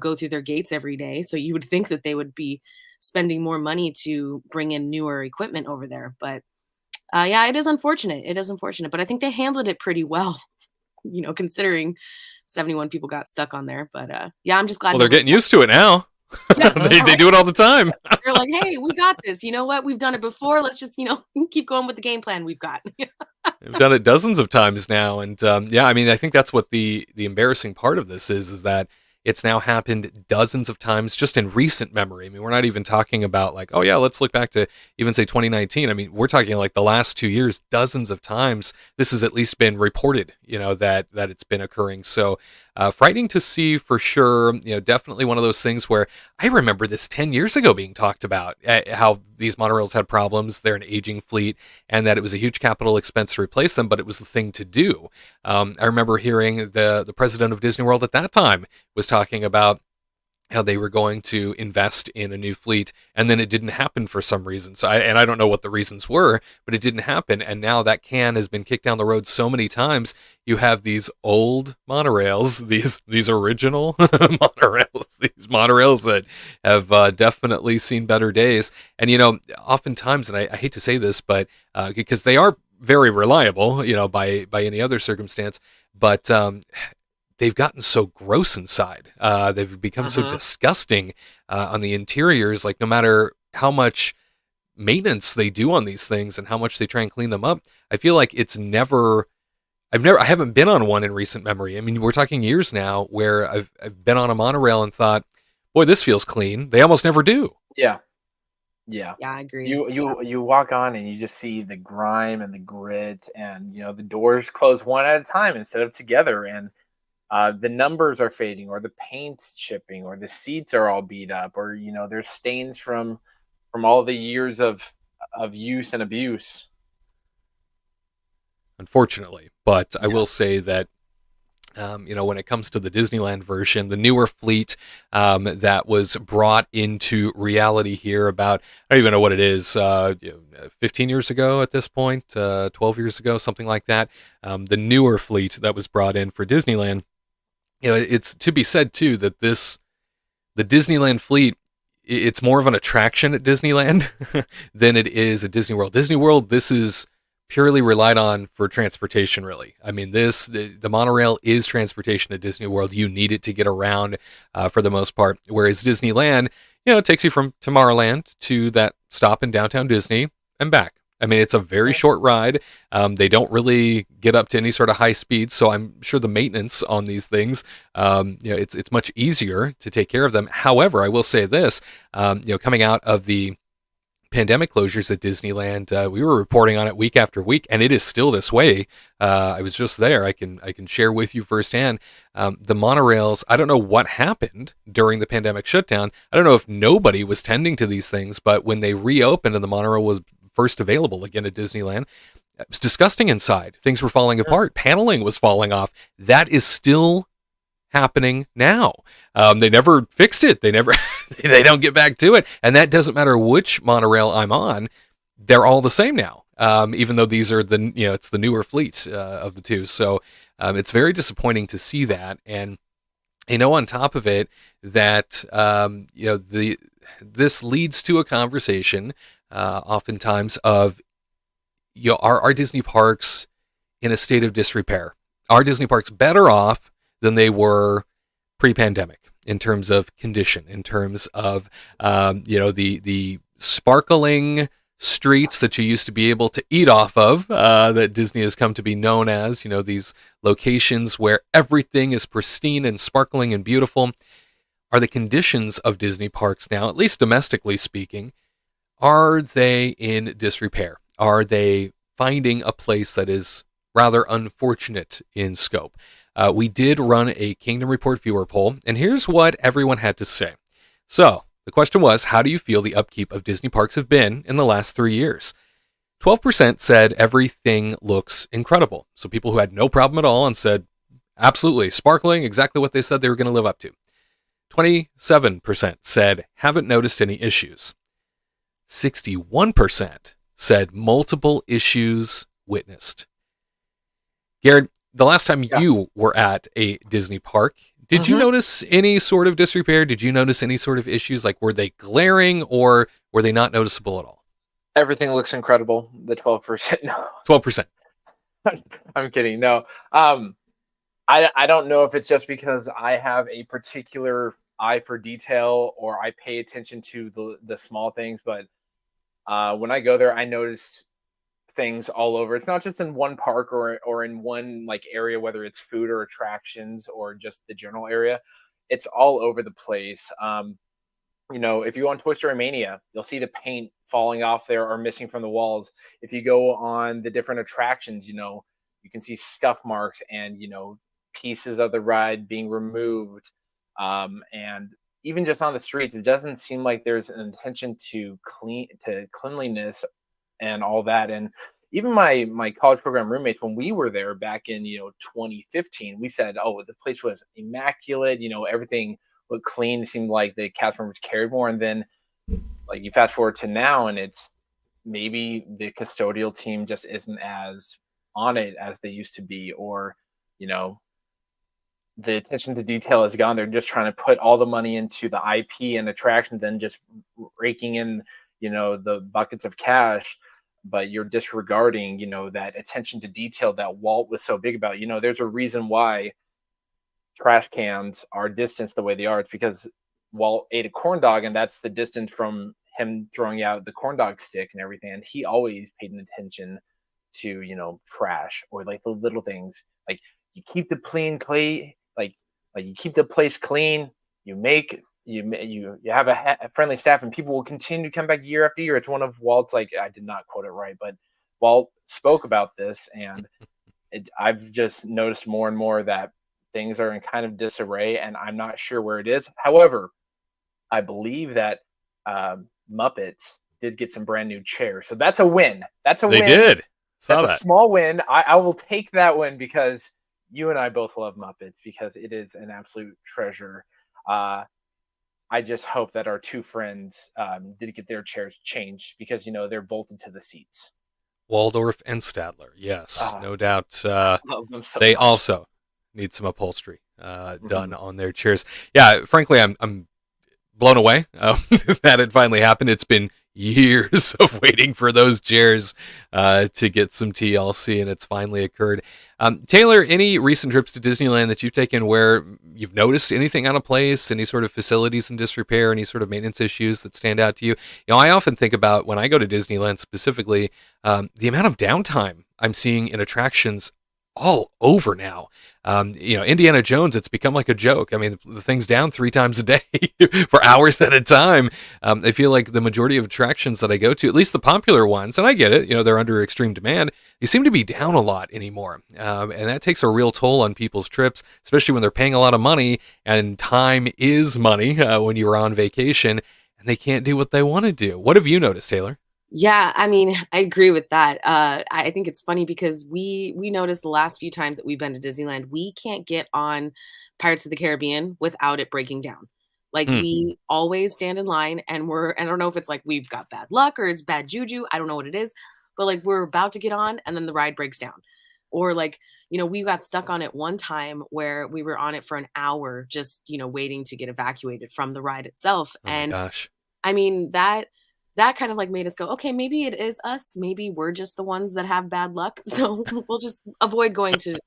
go through their gates every day. So you would think that they would be spending more money to bring in newer equipment over there. But yeah, it is unfortunate. It is unfortunate. But I think they handled it pretty well, considering 71 people got stuck on there. But yeah, I'm just glad. Well, they're getting used to it now. Yeah, they do it all the time. They're like, hey, we got this. You know what? We've done it before. Let's just, keep going with the game plan we've got. They've done it dozens of times now. And yeah, I mean, I think that's what the embarrassing part of this is that it's now happened dozens of times just in recent memory. I mean, we're not even talking about like, oh yeah, let's look back to even say 2019. I mean, we're talking like the last 2 years, dozens of times. This has at least been reported, that it's been occurring. So frightening to see for sure. Definitely one of those things where I remember this 10 years ago being talked about, how these monorails had problems. They're an aging fleet and that it was a huge capital expense to replace them, but it was the thing to do. I remember hearing the president of Disney World at that time was talking about how they were going to invest in a new fleet, and then it didn't happen for some reason. So I don't know what the reasons were, but it didn't happen. And now that can has been kicked down the road so many times. You have these old monorails, these original monorails, these monorails that have definitely seen better days. And oftentimes, and I hate to say this, but because they are very reliable, by any other circumstance, but they've gotten so gross inside. They've become so disgusting on the interiors. Like no matter how much maintenance they do on these things and how much they try and clean them up, I feel like I haven't been on one in recent memory. I mean, we're talking years now where I've been on a monorail and thought, boy, this feels clean. They almost never do. Yeah, I agree. You walk on and you just see the grime and the grit, and the doors close one at a time instead of together, and the numbers are fading, or the paint's chipping, or the seats are all beat up, or there's stains from all the years of use and abuse. Unfortunately, but I will say that when it comes to the Disneyland version, the newer fleet that was brought into reality here about, I don't even know what it is, 15 years ago at this point, 12 years ago, something like that. The newer fleet that was brought in for Disneyland, it's to be said too that the Disneyland fleet, it's more of an attraction at Disneyland than it is at Disney World. Disney World, this is purely relied on for transportation, really. I mean, the monorail is transportation at Disney World. You need it to get around for the most part. Whereas Disneyland, it takes you from Tomorrowland to that stop in downtown Disney and back. I mean, it's a very short ride. They don't really get up to any sort of high speed, so I'm sure the maintenance on these things, it's much easier to take care of them. However, I will say this, coming out of the pandemic closures at Disneyland, we were reporting on it week after week, and it is still this way. I was just there. I can share with you firsthand. The monorails, I don't know what happened during the pandemic shutdown. I don't know if nobody was tending to these things, but when they reopened and the monorail was first available again at Disneyland, it was disgusting inside. Things were falling apart. Paneling was falling off. That is still happening now. They never fixed it. They don't get back to it. And that doesn't matter which monorail I'm on. They're all the same now. Even though these are it's the newer fleet of the two. So it's very disappointing to see that. And on top of it, that this leads to a conversation oftentimes of are Disney parks in a state of disrepair? Are Disney parks better off than they were pre-pandemic in terms of condition, in terms of the sparkling streets that you used to be able to eat off of, that Disney has come to be known as, these locations where everything is pristine and sparkling and beautiful. Are the conditions of Disney parks now, at least domestically speaking, are they in disrepair? Are they finding a place that is rather unfortunate in scope? we did run a Kingdom Report viewer poll, and here's what everyone had to say. So, the question was, how do you feel the upkeep of Disney parks have been in the last 3 years? 12% said everything looks incredible. So people who had no problem at all and said, absolutely, sparkling, exactly what they said they were going to live up to. 27% said, haven't noticed any issues. 61% said, multiple issues witnessed. Garrett, the last time you were at a Disney park, did you notice any sort of disrepair? Did you notice any sort of issues? Like, were they glaring or were they not noticeable at all? Everything looks incredible. The 12%, no. 12%. I'm kidding. No. I don't know if it's just because I have a particular eye for detail or I pay attention to the small things, but when I go there, I notice things all over. It's not just in one park or in one like area, whether it's food or attractions or just the general area. It's all over the place. You know, if you go on Toy Story Mania, you'll see the paint falling off there or missing from the walls. If you go on the different attractions, you know, you can see scuff marks and, you know, pieces of the ride being removed. And even just on the streets, it doesn't seem like there's an intention to cleanliness and all that. And even my college program roommates, when we were there back in, you know, 2015, we said, oh, the place was immaculate. You know, everything looked clean. It seemed like the cast members cared more. And then like you fast forward to now and it's maybe the custodial team just isn't as on it as they used to be, or, you know, the attention to detail is gone. They're just trying to put all the money into the IP and attractions and just raking in, you know, the buckets of cash, but you're disregarding, you know, that attention to detail that Walt was so big about. You know, there's a reason why trash cans are distanced the way they are. It's because Walt ate a corn dog, and that's the distance from him throwing out the corn dog stick and everything. And he always paid attention to, you know, trash or like the little things. Like you keep the clean clay, like you keep the place clean. You have a friendly staff, and people will continue to come back year after year. It's one of Walt's, like, I did not quote it right, but Walt spoke about this, and I've just noticed more and more that things are in kind of disarray, and I'm not sure where it is. However, I believe that Muppets did get some brand new chairs, so that's a win. That's a win. They did. That's a small win. I will take that win because you and I both love Muppets because it is an absolute treasure. I just hope that our two friends did get their chairs changed because, you know, they're bolted to the seats. Waldorf and Statler, yes, no doubt. Love them so They much. also need some upholstery done on their chairs. Yeah, frankly, I'm blown away that it finally happened. It's been years of waiting for those chairs to get some TLC, and it's finally occurred. Taylor, any recent trips to Disneyland that you've taken where you've noticed anything out of place, any sort of facilities in disrepair, any sort of maintenance issues that stand out to you? You know, I often think about when I go to Disneyland specifically, the amount of downtime I'm seeing in attractions all over now. You know, Indiana Jones, it's become like a joke. I mean, the thing's down 3 times a day for hours at a time. I feel like the majority of attractions that I go to, at least the popular ones, and I get it, you know, they're under extreme demand, they seem to be down a lot anymore. And that takes a real toll on people's trips, especially when they're paying a lot of money, and time is money when you're on vacation, and they can't do what they want to do. What have you noticed, Taylor? Yeah, I mean, I agree with that. I think it's funny because we noticed the last few times that we've been to Disneyland, we can't get on Pirates of the Caribbean without it breaking down. Like we always stand in line, and I don't know if it's like we've got bad luck or it's bad juju. I don't know what it is, but like we're about to get on and then the ride breaks down. Or like, you know, we got stuck on it one time where we were on it for an hour just, you know, waiting to get evacuated from the ride itself. Oh my gosh. I mean, that kind of like made us go, okay, maybe it is us. Maybe we're just the ones that have bad luck. So we'll just avoid going to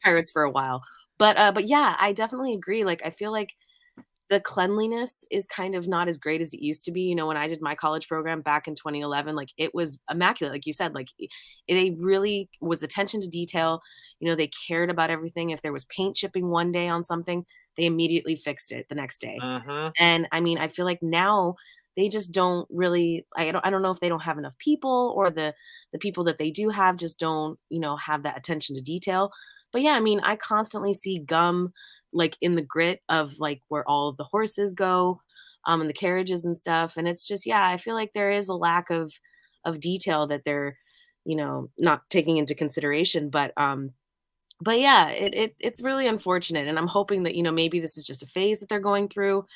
Pirates for a while. But yeah, I definitely agree. Like, I feel like the cleanliness is kind of not as great as it used to be. You know, when I did my college program back in 2011, like it was immaculate. Like you said, like they really was attention to detail. You know, they cared about everything. If there was paint chipping one day on something, they immediately fixed it the next day. And I mean, I feel like now they just don't really, I don't know if they don't have enough people or the people that they do have just don't, you know, have that attention to detail. But yeah, I mean, I constantly see gum like in the grit of like where all of the horses go, and the carriages and stuff. And it's just, yeah, I feel like there is a lack of detail that they're, not taking into consideration. But yeah, it's really unfortunate. And I'm hoping that, maybe this is just a phase that they're going through,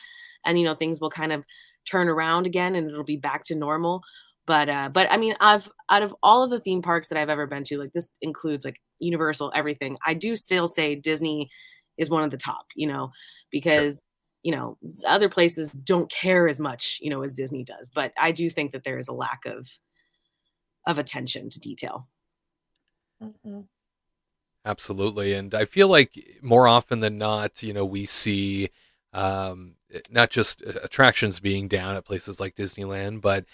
and things will kind of turn around again and it'll be back to normal. But I mean, I've out of all of the theme parks that I've ever been to, like this includes like Universal, everything. I do still say Disney is one of the top, Sure. because other places don't care as much, as Disney does. But I do think that there is a lack of attention to detail. Absolutely. And I feel like more often than not, we see not just attractions being down at places like Disneyland, but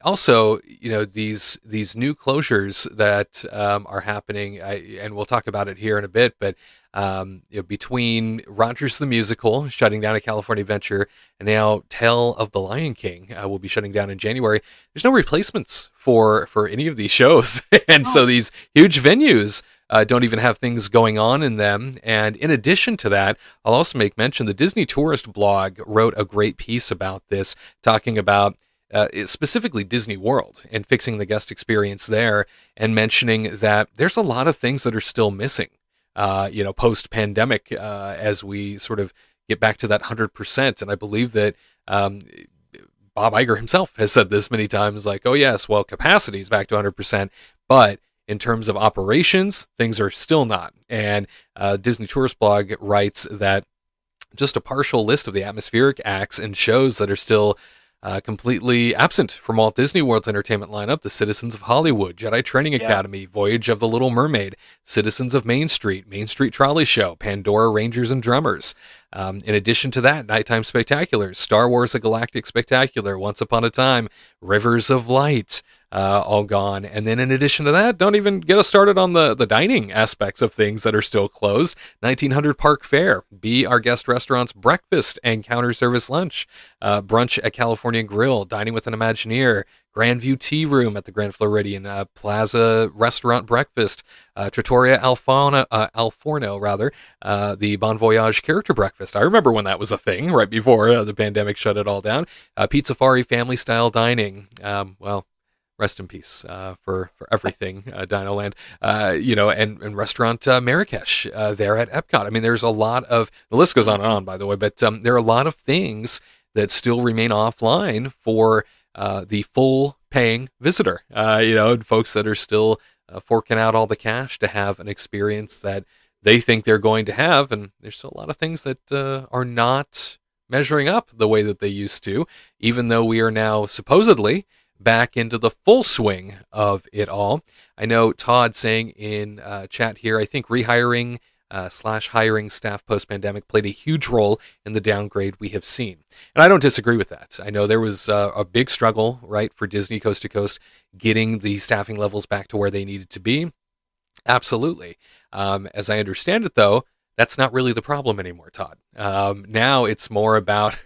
also, these new closures that are happening. And we'll talk about it here in a bit, but between Rogers the Musical shutting down at California Adventure and now Tale of the Lion King will be shutting down in January, there's no replacements for any of these shows. And so these huge venues don't even have things going on in them. And in addition to that, I'll also make mention the Disney Tourist blog wrote a great piece about this, talking about specifically Disney World and fixing the guest experience there, and mentioning that there's a lot of things that are still missing, post-pandemic, as we sort of get back to that 100%. And I believe that Bob Iger himself has said this many times, like, oh yes, well, capacity is back to 100%, but in terms of operations, things are still not. And Disney Tourist blog writes that just a partial list of the atmospheric acts and shows that are still completely absent from Walt Disney World's entertainment lineup: the Citizens of Hollywood, Jedi Training Academy, Voyage of the Little Mermaid, Citizens of Main Street Trolley Show, Pandora Rangers and Drummers. In addition to that, Nighttime Spectaculars, Star Wars: A Galactic Spectacular, Once Upon a Time, Rivers of Light, all gone. And then in addition to that, don't even get us started on the dining aspects of things that are still closed. 1900 Park Fair, Be Our Guest Restaurant's breakfast and counter service lunch, brunch at California Grill, Dining with an Imagineer, Grandview Tea Room at the Grand Floridian, Plaza Restaurant Breakfast, Trattoria Al Forno, the Bon Voyage Character Breakfast. I remember when that was a thing right before the pandemic shut it all down. Pizza Safari Family Style Dining. Rest in peace for everything, Dinoland, and Restaurant Marrakesh there at Epcot. I mean, there's a lot of, the list goes on and on, by the way, but there are a lot of things that still remain offline for the full paying visitor, folks that are still forking out all the cash to have an experience that they think they're going to have. And there's still a lot of things that are not measuring up the way that they used to, even though we are now supposedly back into the full swing of it all. I know Todd saying in chat here, I think rehiring / hiring staff post-pandemic played a huge role in the downgrade we have seen. And I don't disagree with that. I know there was a big struggle, right, for Disney Coast to Coast getting the staffing levels back to where they needed to be. Absolutely. As I understand it, though, that's not really the problem anymore, Todd. Now it's more about,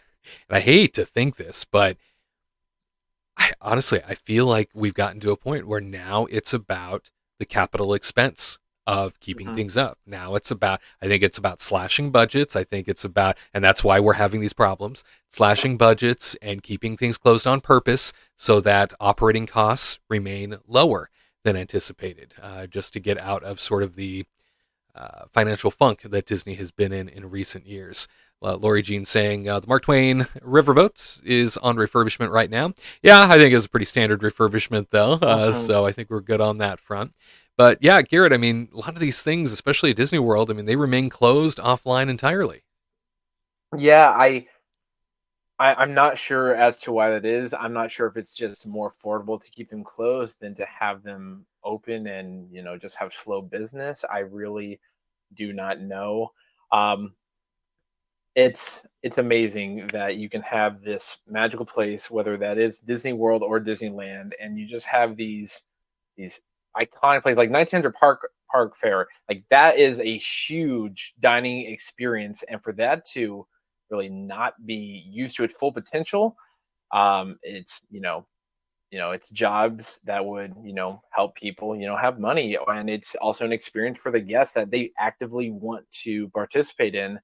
and I hate to think this, but honestly, I feel like we've gotten to a point where now it's about the capital expense of keeping things up. Now I think it's about slashing budgets. I think it's about, and that's why we're having these problems, slashing budgets and keeping things closed on purpose so that operating costs remain lower than anticipated, just to get out of sort of the financial funk that Disney has been in recent years. Lori Jean saying the Mark Twain Riverboat is on refurbishment right now. Yeah, I think it's a pretty standard refurbishment though, so I think we're good on that front. But yeah, Garrett, I mean, a lot of these things, especially at Disney World, I mean, they remain closed offline entirely. Yeah, I'm not sure as to why that is. I'm not sure if it's just more affordable to keep them closed than to have them open and, just have slow business. I really do not know. It's amazing that you can have this magical place, whether that is Disney World or Disneyland, and you just have these iconic places like 1900 Park Fair. Like, that is a huge dining experience, and for that to really not be used to its full potential, it's it's jobs that would, help people, have money. And it's also an experience for the guests that they actively want to participate in.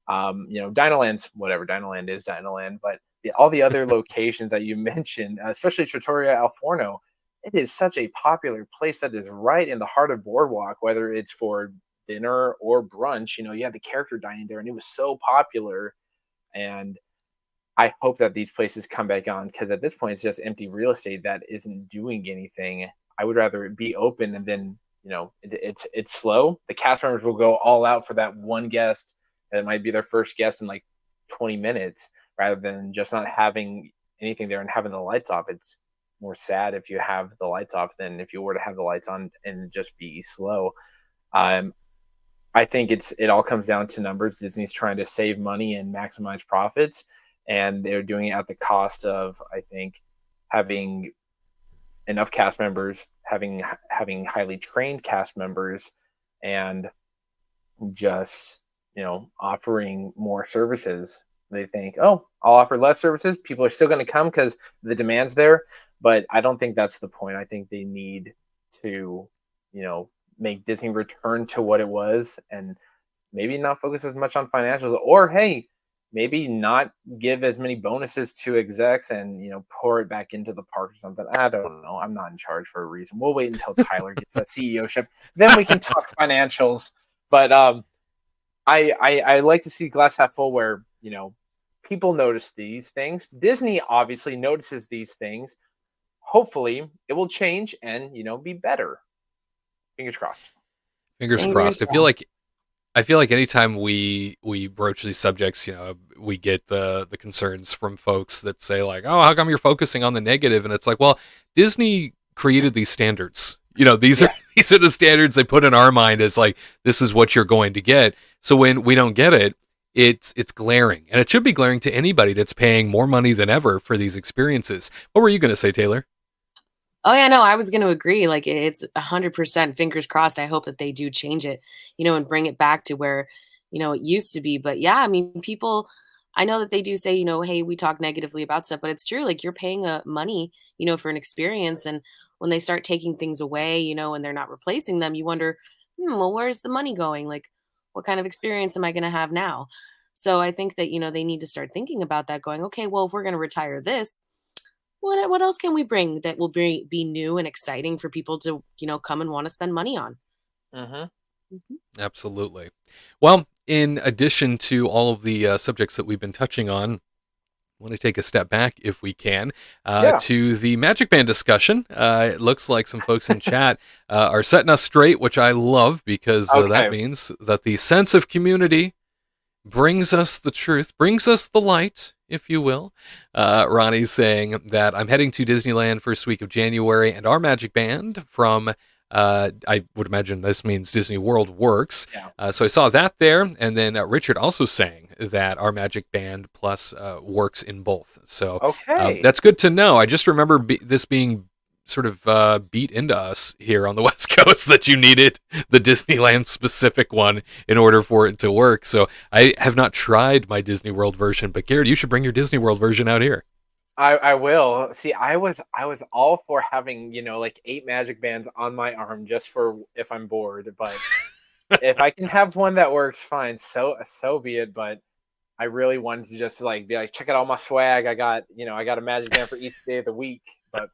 Dinoland's whatever Dinoland is Dinoland, but all the other locations that you mentioned, especially Trattoria Al Forno, it is such a popular place that is right in the heart of Boardwalk, whether it's for dinner or brunch. You had the character dining there, and it was so popular. And I hope that these places come back on, because at this point it's just empty real estate that isn't doing anything. I would rather it be open, and then it's slow. The cast members will go all out for that one guest that might be their first guest in like 20 minutes, rather than just not having anything there and having the lights off. It's more sad if you have the lights off than if you were to have the lights on and just be slow. I think it all comes down to numbers. Disney's trying to save money and maximize profits, and they're doing it at the cost of, I think, having enough cast members, having highly trained cast members, and just offering more services. They think, oh, I'll offer less services. People are still going to come because the demand's there. But I don't think that's the point. I think they need to, make Disney return to what it was, and maybe not focus as much on financials, or hey, maybe not give as many bonuses to execs and, pour it back into the park or something. I don't know. I'm not in charge for a reason. We'll wait until Tyler gets that CEO ship. Then we can talk financials. But I like to see glass half full, where, people notice these things. Disney obviously notices these things. Hopefully it will change and, be better. Fingers crossed. Fingers crossed. I feel like anytime we broach these subjects, we get the concerns from folks that say like, oh, how come you're focusing on the negative? And it's like, well, Disney created these standards. These are the standards they put in our mind as like, this is what you're going to get. So when we don't get it, it's glaring, and it should be glaring to anybody that's paying more money than ever for these experiences. What were you going to say, Taylor? Oh yeah, no, I was going to agree. Like, it's 100% fingers crossed. I hope that they do change it, and bring it back to where, it used to be. But yeah, I mean, people, I know that they do say, hey, we talk negatively about stuff, but it's true. Like, you're paying money, for an experience. And when they start taking things away, and they're not replacing them, you wonder, well, where's the money going? Like, what kind of experience am I going to have now? So I think that, they need to start thinking about that, going, okay, well, if we're going to retire this, what else can we bring that will be new and exciting for people to, come and want to spend money on? Absolutely. Well, in addition to all of the subjects that we've been touching on, I want to take a step back, if we can, to the Magic Band discussion. It looks like some folks in chat are setting us straight, which I love, because that means that the sense of community brings us the truth, brings us the light, if you will. Ronnie's saying that I'm heading to Disneyland first week of January, and our Magic Band from, I would imagine this means Disney World works. So I saw that there. And then Richard also saying that our Magic Band Plus works in both. So that's good to know. I just remember this being sort of beat into us here on the West Coast, that you needed the Disneyland specific one in order for it to work. So I have not tried my Disney World version, but Garrett, you should bring your Disney World version out here. I will. See, I was all for having, like 8 Magic Bands on my arm just for if I'm bored, but if I can have one that works, fine. So be it. But I really wanted to just like be like, check out all my swag. I got a Magic Band for each day of the week, but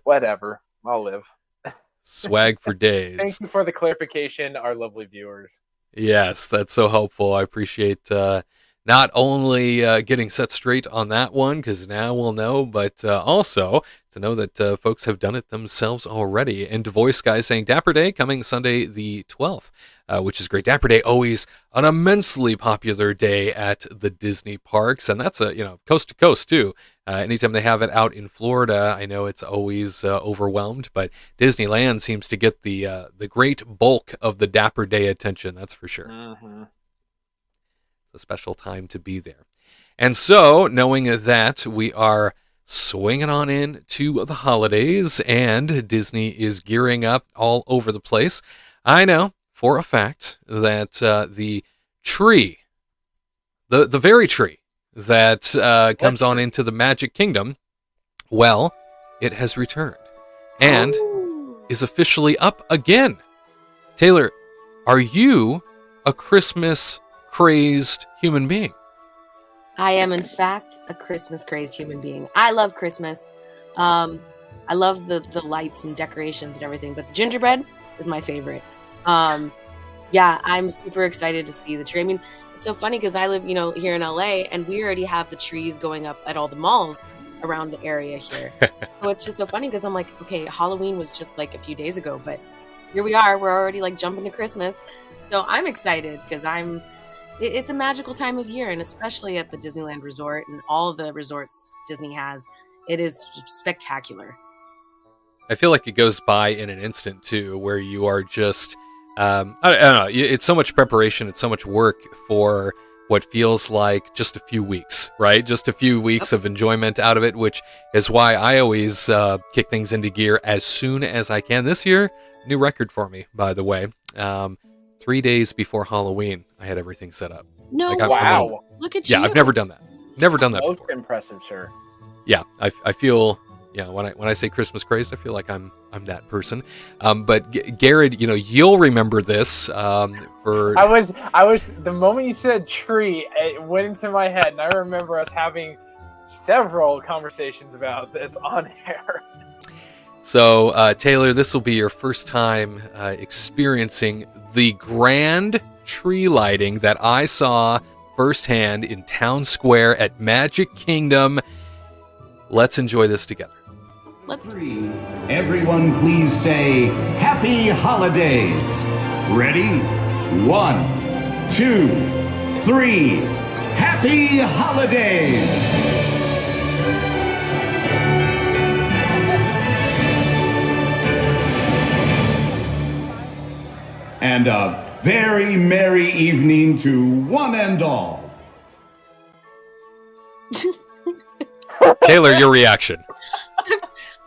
whatever, I'll live. Swag for days. Thank you for the clarification, our lovely viewers. Yes, that's so helpful. I appreciate not only getting set straight on that one, because now we'll know, but also to know that folks have done it themselves already. And Voice Guy saying Dapper Day coming Sunday the 12th, which is great. Dapper Day, always an immensely popular day at the Disney parks, and that's coast to coast too. Anytime they have it out in Florida, I know it's always overwhelmed, but Disneyland seems to get the great bulk of the Dapper Day attention. That's for sure. It's a special time to be there. And so, knowing that we are swinging on in to the holidays and Disney is gearing up all over the place, I know for a fact that the tree, the very tree that comes on into the Magic Kingdom, well, it has returned and is officially up again. Taylor, are you a Christmas crazed human being? I am, in fact, a Christmas crazed human being. I love Christmas. I love the lights and decorations and everything, but the gingerbread is my favorite. Yeah, I'm super excited to see the tree. I mean, it's so funny because I live, here in LA, and we already have the trees going up at all the malls around the area here. So it's just so funny because I'm like, okay, Halloween was just like a few days ago, but here we are. We're already like jumping to Christmas. So I'm excited because it's a magical time of year, and especially at the Disneyland Resort and all the resorts Disney has, it is spectacular. I feel like it goes by in an instant too, where you are just, I don't know, it's so much preparation, it's so much work for what feels like just a few weeks, right? Just a few weeks of enjoyment out of it, which is why I always kick things into gear as soon as I can. This year, new record for me, by the way. 3 days before Halloween, I had everything set up. No, wow. Look at you. Yeah, I've never done that. Never done that Most before. impressive, sir. Yeah, I feel, when I say Christmas crazed, I feel like I'm that person. But Garrett, you'll remember this for. I was the moment you said tree, it went into my head, and I remember us having several conversations about this on air. So, Taylor, this will be your first time experiencing the grand tree lighting that I saw firsthand in Town Square at Magic Kingdom. Let's enjoy this together. Everyone please say Happy Holidays. Ready? 1, 2, 3. Happy Holidays. And a very merry evening to one and all. Taylor, your reaction.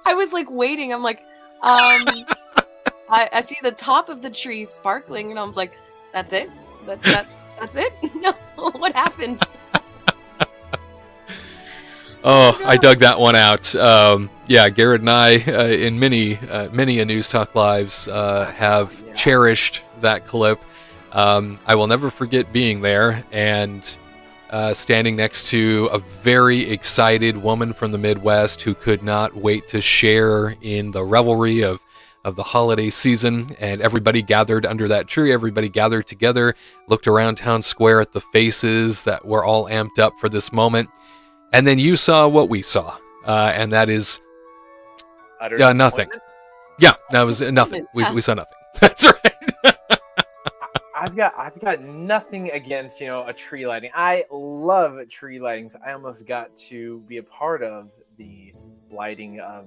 I was like waiting. I'm like, I see the top of the tree sparkling, and I was like, that's it? That's it? No, what happened? Oh, I dug that one out. Yeah, Garrett and I, in many a News Talk Lives, have cherished that clip. I will never forget being there and standing next to a very excited woman from the Midwest who could not wait to share in the revelry of the holiday season. And everybody gathered under that tree. Everybody gathered together, looked around Town Square at the faces that were all amped up for this moment. And then you saw what we saw, and that is nothing. Yeah, that was nothing. We saw nothing. That's right. I've got nothing against a tree lighting. I love tree lightings. I almost got to be a part of the lighting of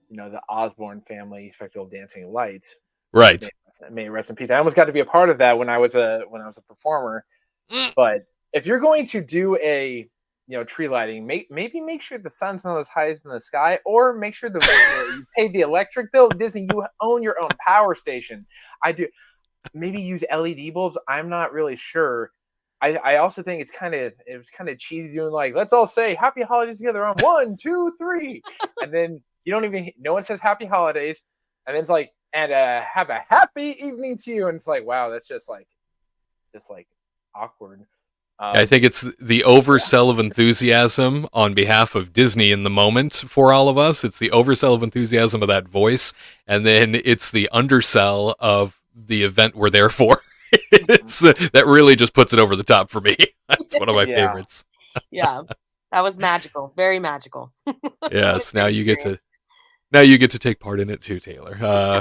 the Osborne family Spectacle of Dancing Lights. Right. May it rest in peace. I almost got to be a part of that when I was a performer. But if you're going to do a tree lighting, maybe make sure the sun's not as high as in the sky, or make sure you pay the electric bill. Disney, you own your own power station. I do. Maybe use LED bulbs. I'm not really sure. I also think it was kind of cheesy doing like, let's all say Happy Holidays together on 1, 2, 3, and then no one says Happy Holidays, and then it's like, and have a happy evening to you, and it's like, wow, that's just like awkward. I think it's the oversell of enthusiasm on behalf of Disney in the moment for all of us. It's the oversell of enthusiasm of that voice, and then it's the undersell of the event we're there for. That really just puts it over the top for me. That's one of my favorites. Yeah, that was magical. Very magical. Yes, now you get to take part in it too, Taylor.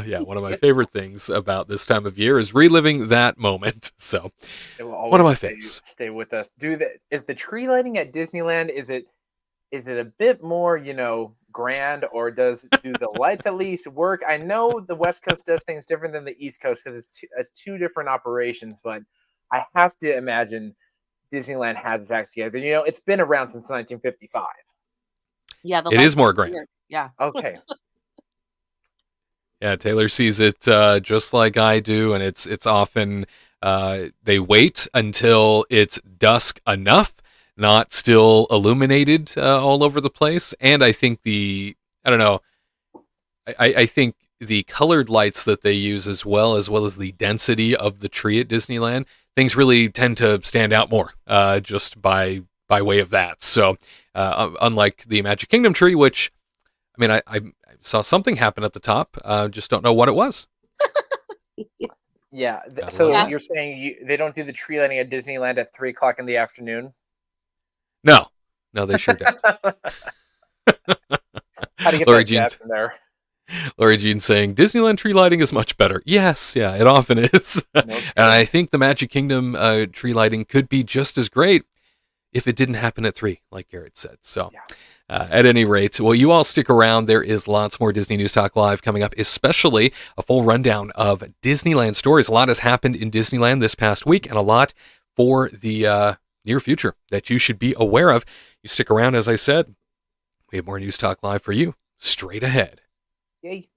Yeah, one of my favorite things about this time of year is reliving that moment. So, one of my faves. Stay with us. Is the tree lighting at Disneyland? Is it a bit more, grand, or do the lights at least work? I know the West Coast does things different than the East Coast because it's two different operations, but I have to imagine Disneyland has its act together. It's been around since 1955. Yeah, it is more grand. Yeah. Okay. Yeah, Taylor sees it just like I do, and it's often they wait until it's dusk enough, not still illuminated all over the place. And I think the I don't know. I think the colored lights that they use as well as the density of the tree at Disneyland, things really tend to stand out more just by way of that. So unlike the Magic Kingdom tree, which, I mean, I saw something happen at the top, just don't know what it was. Yeah. Yeah. You're saying they don't do the tree lighting at Disneyland at 3:00 in the afternoon? No, they sure don't. How do you get Lori that Jean's gas in there? Lori Jean saying Disneyland tree lighting is much better. Yes, yeah, it often is. And I think the Magic Kingdom tree lighting could be just as great if it didn't happen at 3, like Garrett said. So at any rate, well, you all stick around. There is lots more Disney News Talk Live coming up, especially a full rundown of Disneyland stories. A lot has happened in Disneyland this past week and a lot for the near future that you should be aware of. You stick around, as I said. We have more News Talk Live for you straight ahead. Yay.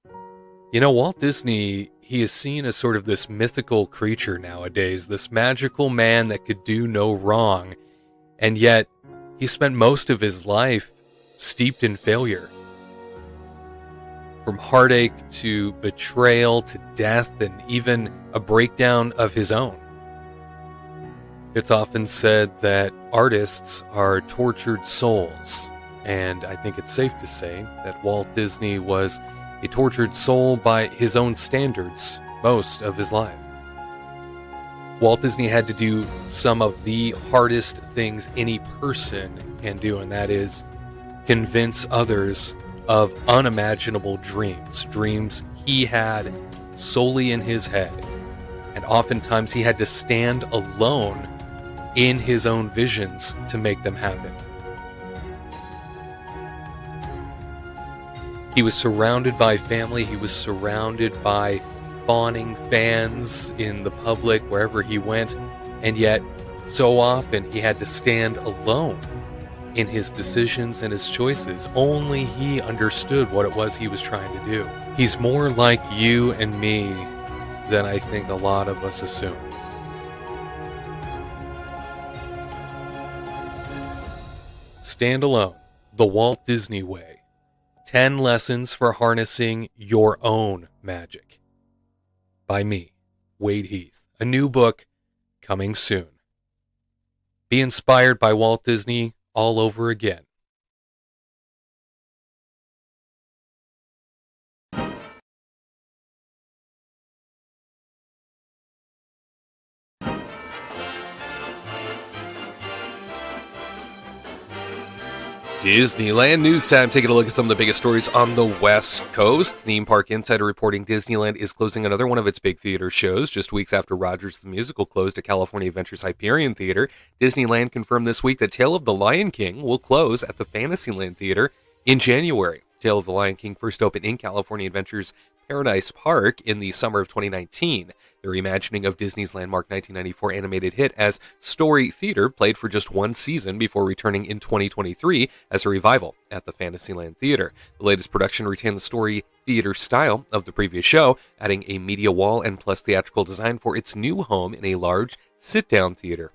You know, Walt Disney, he is seen as sort of this mythical creature nowadays, this magical man that could do no wrong. And yet, he spent most of his life steeped in failure. From heartache to betrayal to death and even a breakdown of his own. It's often said that artists are tortured souls. And I think it's safe to say that Walt Disney was a tortured soul by his own standards most of his life. Walt Disney had to do some of the hardest things any person can do, and that is convince others of unimaginable dreams he had solely in his head. And oftentimes he had to stand alone in his own visions to make them happen. He was surrounded by family. He was surrounded by fawning fans in the public wherever he went. And yet, so often, he had to stand alone in his decisions and his choices. Only he understood what it was he was trying to do. He's more like you and me than I think a lot of us assume. Stand Alone, The Walt Disney Way. 10 Lessons for Harnessing Your Own Magic. By me, Wade Heath. A new book coming soon. Be inspired by Walt Disney all over again. Disneyland News Time. Taking a look at some of the biggest stories on the West Coast. Theme Park Insider reporting Disneyland is closing another one of its big theater shows. Just weeks after Rogers the Musical closed at California Adventure's Hyperion Theater, Disneyland confirmed this week that Tale of the Lion King will close at the Fantasyland Theater in January. Tale of the Lion King first opened in California Adventure's Paradise Park in the summer of 2019. The reimagining of Disney's landmark 1994 animated hit as Story Theater played for just one season before returning in 2023 as a revival at the Fantasyland Theater. The latest production retained the Story Theater style of the previous show, adding a media wall and plus theatrical design for its new home in a large sit-down theater.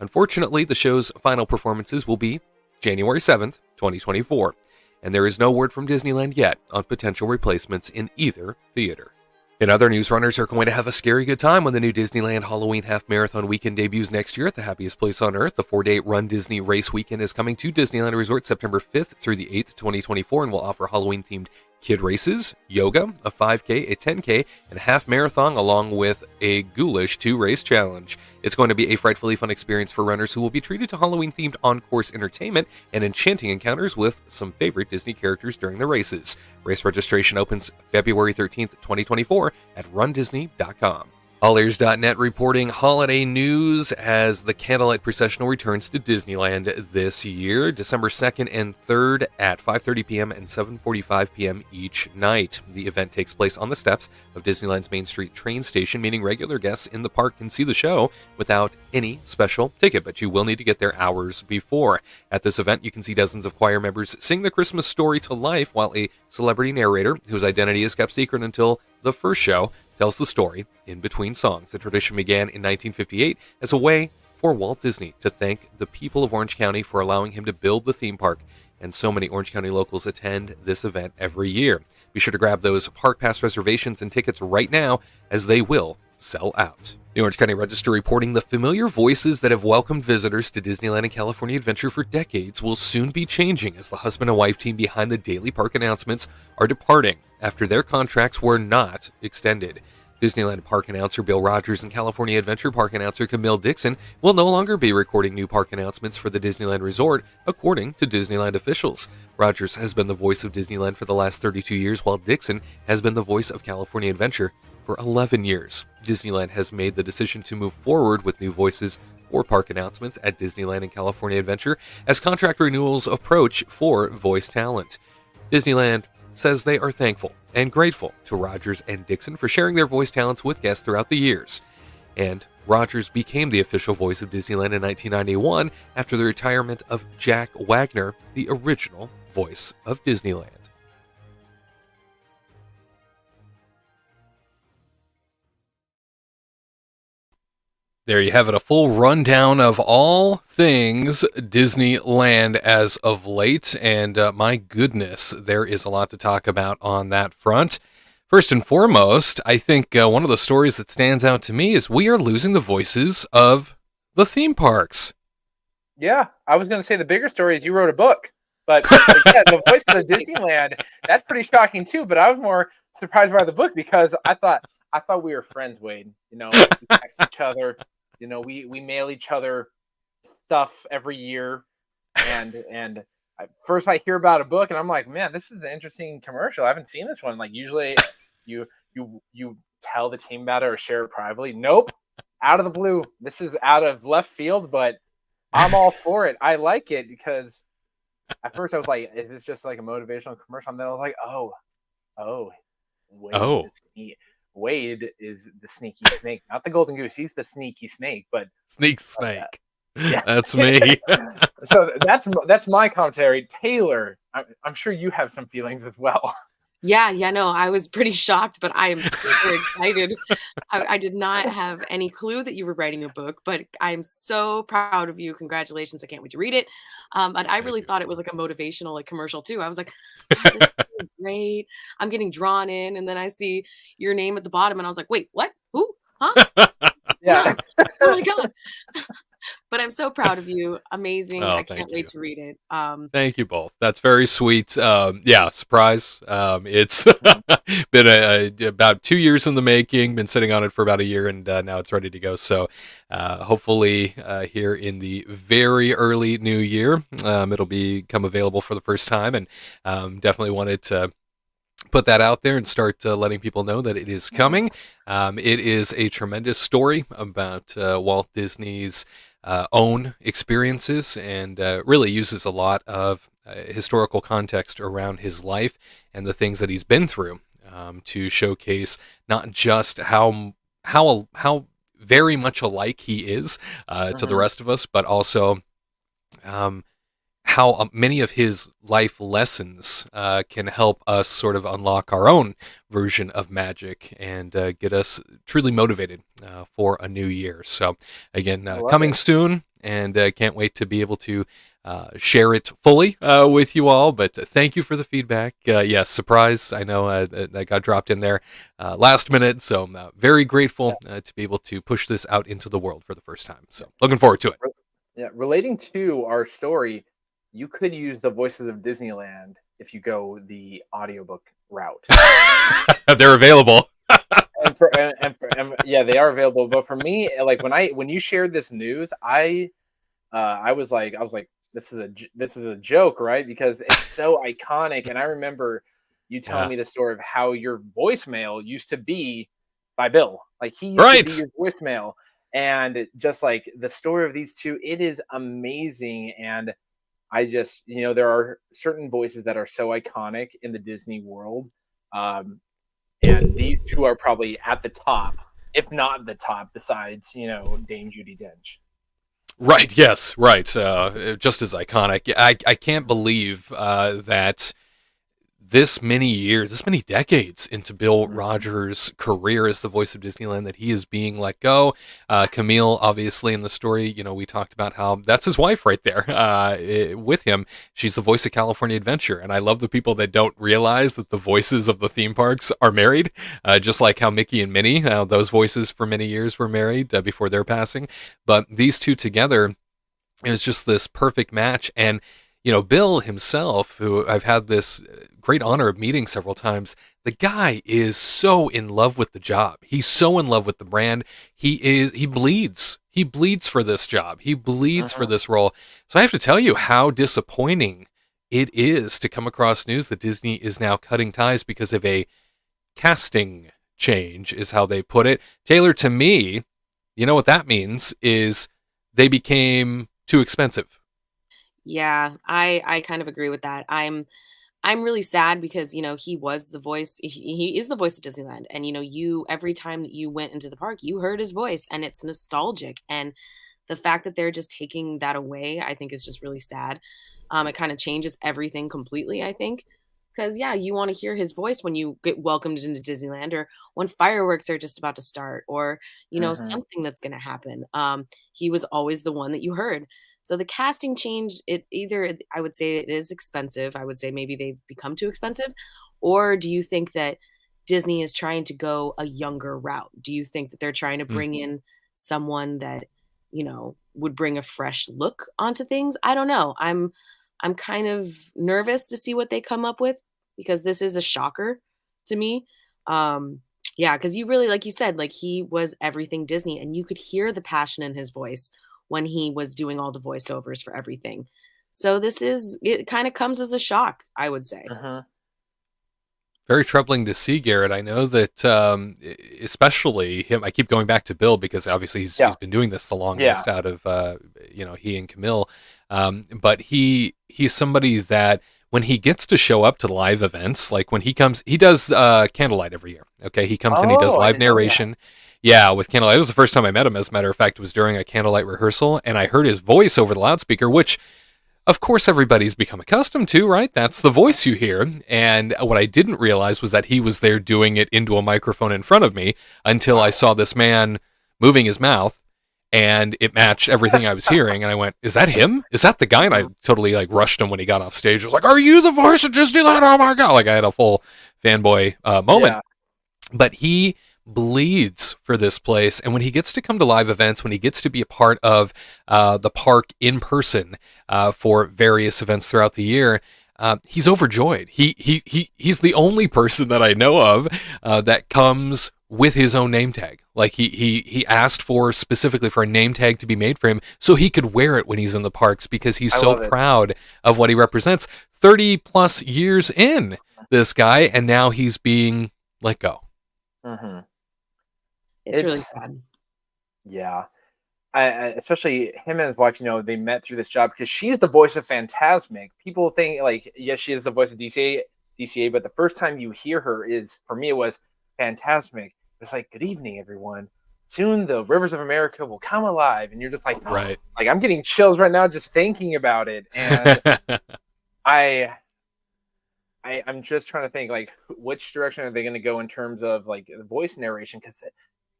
Unfortunately, the show's final performances will be January 7th, 2024. And there is no word from Disneyland yet on potential replacements in either theater. In other news, runners are going to have a scary good time when the new Disneyland Halloween Half Marathon Weekend debuts next year at the happiest place on earth. The 4-day Run Disney Race Weekend is coming to Disneyland Resort September 5th through the 8th, 2024, and will offer Halloween-themed kid races, yoga, a 5K, a 10K, and a half marathon, along with a ghoulish 2-race challenge. It's going to be a frightfully fun experience for runners who will be treated to Halloween-themed on-course entertainment and enchanting encounters with some favorite Disney characters during the races. Race registration opens February 13th, 2024 at rundisney.com. Allears.net reporting holiday news as the Candlelight Processional returns to Disneyland this year, December 2nd and 3rd at 5:30 p.m. and 7:45 p.m. each night. The event takes place on the steps of Disneyland's Main Street train station, meaning regular guests in the park can see the show without any special ticket, but you will need to get there hours before. At this event, you can see dozens of choir members sing the Christmas story to life, while a celebrity narrator, whose identity is kept secret until the first show, tells the story in between songs. The tradition began in 1958 as a way for Walt Disney to thank the people of Orange County for allowing him to build the theme park and so many Orange County locals attend this event every year. Be sure to grab those Park Pass reservations and tickets right now, as they will sell out. The Orange County Register reporting the familiar voices that have welcomed visitors to Disneyland and California Adventure for decades will soon be changing as the husband and wife team behind the daily park announcements are departing after their contracts were not extended. Disneyland Park announcer Bill Rogers and California Adventure Park announcer Camille Dixon will no longer be recording new park announcements for the Disneyland Resort, according to Disneyland officials. Rogers has been the voice of Disneyland for the last 32 years, while Dixon has been the voice of California Adventure for 11 years. Disneyland has made the decision to move forward with new voices for park announcements at Disneyland and California Adventure as contract renewals approach for voice talent. Disneyland says they are thankful and grateful to Rogers and Dixon for sharing their voice talents with guests throughout the years. And Rogers became the official voice of Disneyland in 1991 after the retirement of Jack Wagner, the original voice of Disneyland. There you have it, a full rundown of all things Disneyland as of late, and my goodness, there is a lot to talk about on that front. First and foremost, I think one of the stories that stands out to me is we are losing the voices of the theme parks. Yeah, I was going to say the bigger story is you wrote a book, but yeah, the voice of Disneyland, that's pretty shocking too, but I was more surprised by the book because I thought we were friends, Wade. You know, we text each other. You know, we mail each other stuff every year, and first I hear about a book, and I'm like, man, this is an interesting commercial. I haven't seen this one. Like usually, you tell the team about it or share it privately. Nope, out of the blue. This is out of left field, but I'm all for it. I like it because at first I was like, is this just like a motivational commercial? And then I was like, Wade is the sneaky snake, not the golden goose. He's the sneaky snake, but Sneak snake. Yeah, that's me. So that's my commentary. Taylor, I'm sure you have some feelings as well. Yeah, no, I was pretty shocked, but I am super excited. I did not have any clue that you were writing a book, but I'm so proud of you. Congratulations. I can't wait to read it. But I really thought it was like a motivational like commercial too. I was like, "God, this is great. I'm getting drawn in. And then I see your name at the bottom and I was like, wait, what? Who? Huh? Yeah. Oh my God. But I'm so proud of you. Amazing. Oh, I can't wait to read it. Thank you both. That's very sweet. Yeah, surprise. It's been about 2 years in the making, been sitting on it for about a year, and now it's ready to go. So hopefully here in the very early new year, it'll become available for the first time, and definitely wanted to put that out there and start letting people know that it is coming. It is a tremendous story about Walt Disney's own experiences, and really uses a lot of historical context around his life and the things that he's been through to showcase not just how very much alike he is to the rest of us, but also how many of his life lessons can help us sort of unlock our own version of magic and get us truly motivated for a new year. So again, coming soon, and can't wait to be able to share it fully with you all. But thank you for the feedback. Yes, surprise. I know that got dropped in there last minute, so I'm very grateful to be able to push this out into the world for the first time. So looking forward to it. Yeah, relating to our story, you could use the voices of Disneyland if you go the audiobook route. They're available. Yeah, they are available. But for me, like when you shared this news, I was like, this is a joke, right? Because it's so iconic. And I remember you telling me the story of how your voicemail used to be by Bill. Like he used to be your voicemail. And just like the story of these two, it is amazing. And I just, there are certain voices that are so iconic in the Disney world. And these two are probably at the top, if not the top, besides, Dame Judi Dench. Right. Yes. Right. Just as iconic. I can't believe that this many years, this many decades into Bill Rogers' career as the voice of Disneyland that he is being let go. Camille, obviously, in the story, you know, we talked about how that's his wife right there with him. She's the voice of California Adventure. And I love the people that don't realize that the voices of the theme parks are married, just like how Mickey and Minnie, those voices for many years were married before their passing. But these two together, it was just this perfect match. And you know, Bill himself, who I've had this great honor of meeting several times, the guy is so in love with the job. He's so in love with the brand. He bleeds. He bleeds for this job. He bleeds for this role. So I have to tell you how disappointing it is to come across news that Disney is now cutting ties because of a casting change, is how they put it. Taylor, to me, you know what that means is they became too expensive. Yeah, I kind of agree with that. I'm really sad because, you know, he was the voice. He is the voice of Disneyland. And, you know, every time that you went into the park, you heard his voice and it's nostalgic. And the fact that they're just taking that away, I think is just really sad. It kind of changes everything completely, I think. Because, yeah, you want to hear his voice when you get welcomed into Disneyland or when fireworks are just about to start or, you know, something that's going to happen. He was always the one that you heard. So the casting change, I would say it is expensive. I would say maybe they've become too expensive. Or do you think that Disney is trying to go a younger route? Do you think that they're trying to bring in someone that, you know, would bring a fresh look onto things? I don't know. I'm kind of nervous to see what they come up with because this is a shocker to me. Yeah, because you really, like you said, like he was everything Disney and you could hear the passion in his voice when he was doing all the voiceovers for everything. So it kind of comes as a shock, I would say. Very troubling to see, Garrett. I know that especially him, I keep going back to Bill because obviously he's been doing this the longest out of, you know, he and Camille. But he's somebody that when he gets to show up to live events, like when he does Candlelight every year. Okay. He comes and he does live narration. Yeah, with Candlelight. It was the first time I met him, as a matter of fact. It was during a Candlelight rehearsal, and I heard his voice over the loudspeaker, which, of course, everybody's become accustomed to, right? That's the voice you hear. And what I didn't realize was that he was there doing it into a microphone in front of me until I saw this man moving his mouth, and it matched everything I was hearing. And I went, is that him? Is that the guy? And I totally, like, rushed him when he got off stage. I was like, are you the voice of Disneyland? Oh, my God. Like, I had a full fanboy moment. Yeah. But he bleeds for this place, and when he gets to come to live events, when he gets to be a part of the park in person for various events throughout the year, he's overjoyed. He's the only person that I know of that comes with his own name tag. Like he asked specifically for a name tag to be made for him so he could wear it when he's in the parks because he's so proud of what he represents. 30 plus years in, this guy, and now he's being let go. It's really sad. Yeah. I especially him and his wife, you know, they met through this job because she's the voice of Fantasmic. People think, like, yes, she is the voice of DCA, but the first time you hear her for me, it was Fantasmic. It's like, good evening, everyone. Soon the rivers of America will come alive. And you're just like, right. Like, I'm getting chills right now just thinking about it. And I'm just trying to think, like, which direction are they going to go in terms of, like, the voice narration? Because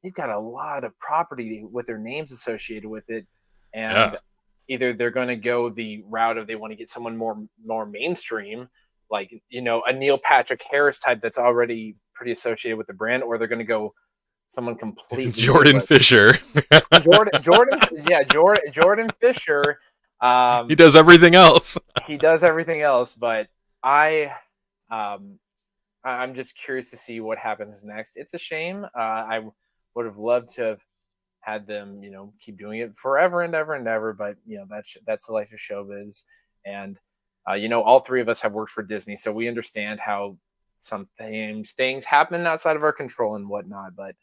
they've got a lot of property with their names associated with it. And either they're going to go the route of they want to get someone more mainstream, like, you know, a Neil Patrick Harris type that's already pretty associated with the brand, or they're going to go someone completely Jordan Fisher. Jordan Fisher. He does everything else. But I'm just curious to see what happens next. It's a shame. I would have loved to have had them, you know, keep doing it forever and ever and ever. But, you know, that's the life of showbiz. And, you know, all three of us have worked for Disney, so we understand how sometimes things happen outside of our control and whatnot. But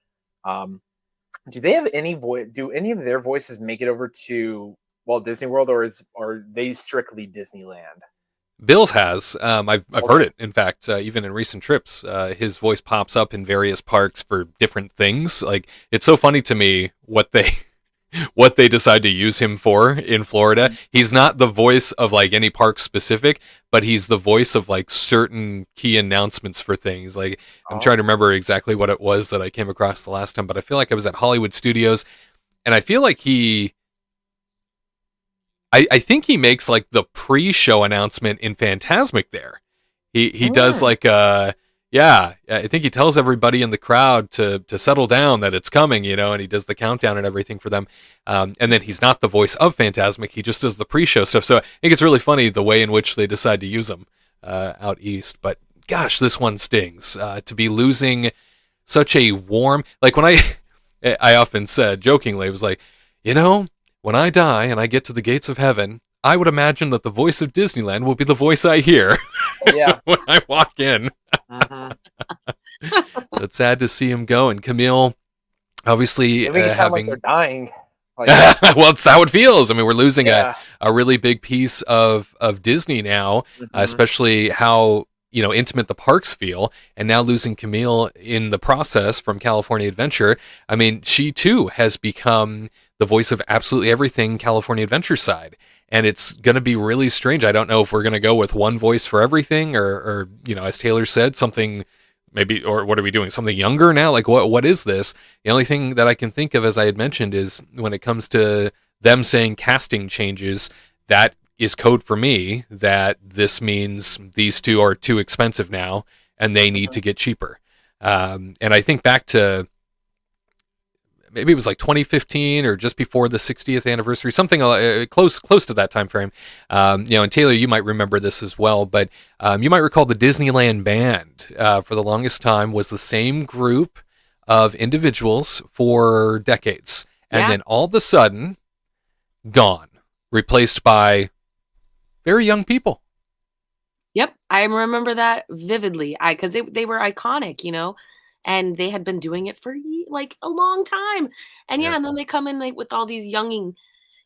do they have any do any of their voices make it over to Walt Disney World, or are they strictly Disneyland? Bill's has. I've heard it. In fact, even in recent trips, his voice pops up in various parks for different things. Like, it's so funny to me what they what they decide to use him for in Florida. He's not the voice of like any park specific, but he's the voice of like certain key announcements for things. Like I'm trying to remember exactly what it was that I came across the last time, but I feel like I was at Hollywood Studios, and I feel like I think he makes like the pre-show announcement in Fantasmic there. He does like yeah, I think he tells everybody in the crowd to settle down, that it's coming, you know, and he does the countdown and everything for them. And then he's not the voice of Fantasmic. He just does the pre-show stuff. So I think it's really funny the way in which they decide to use him out east. But gosh, this one stings to be losing such a warm, like when I often said jokingly, it was like, you know, when I die and I get to the gates of heaven, I would imagine that the voice of Disneyland will be the voice I hear when I walk in. So it's sad to see him go. And Camille, obviously, It makes it sound like they're dying. Like, well, it's how it feels. I mean, we're losing a really big piece of Disney now, especially how, you know, intimate the parks feel, and now losing Camille in the process from California Adventure. I mean, she too has become the voice of absolutely everything California Adventure side. And it's going to be really strange. I don't know if we're going to go with one voice for everything, or you know, as Taylor said, something maybe, or what are we doing? Something younger now? Like what is this? The only thing that I can think of, as I had mentioned, is when it comes to them saying casting changes, that is code for me that this means these two are too expensive now and they need to get cheaper. And I think back to, maybe it was like 2015 or just before the 60th anniversary, something close to that time frame. You know, and Taylor, you might remember this as well, but you might recall the Disneyland Band for the longest time was the same group of individuals for decades. And then all of a sudden, gone, replaced by very young people. Yep, I remember that vividly. Because they were iconic, you know, and they had been doing it for like a long time. And and then they come in like with all these younging,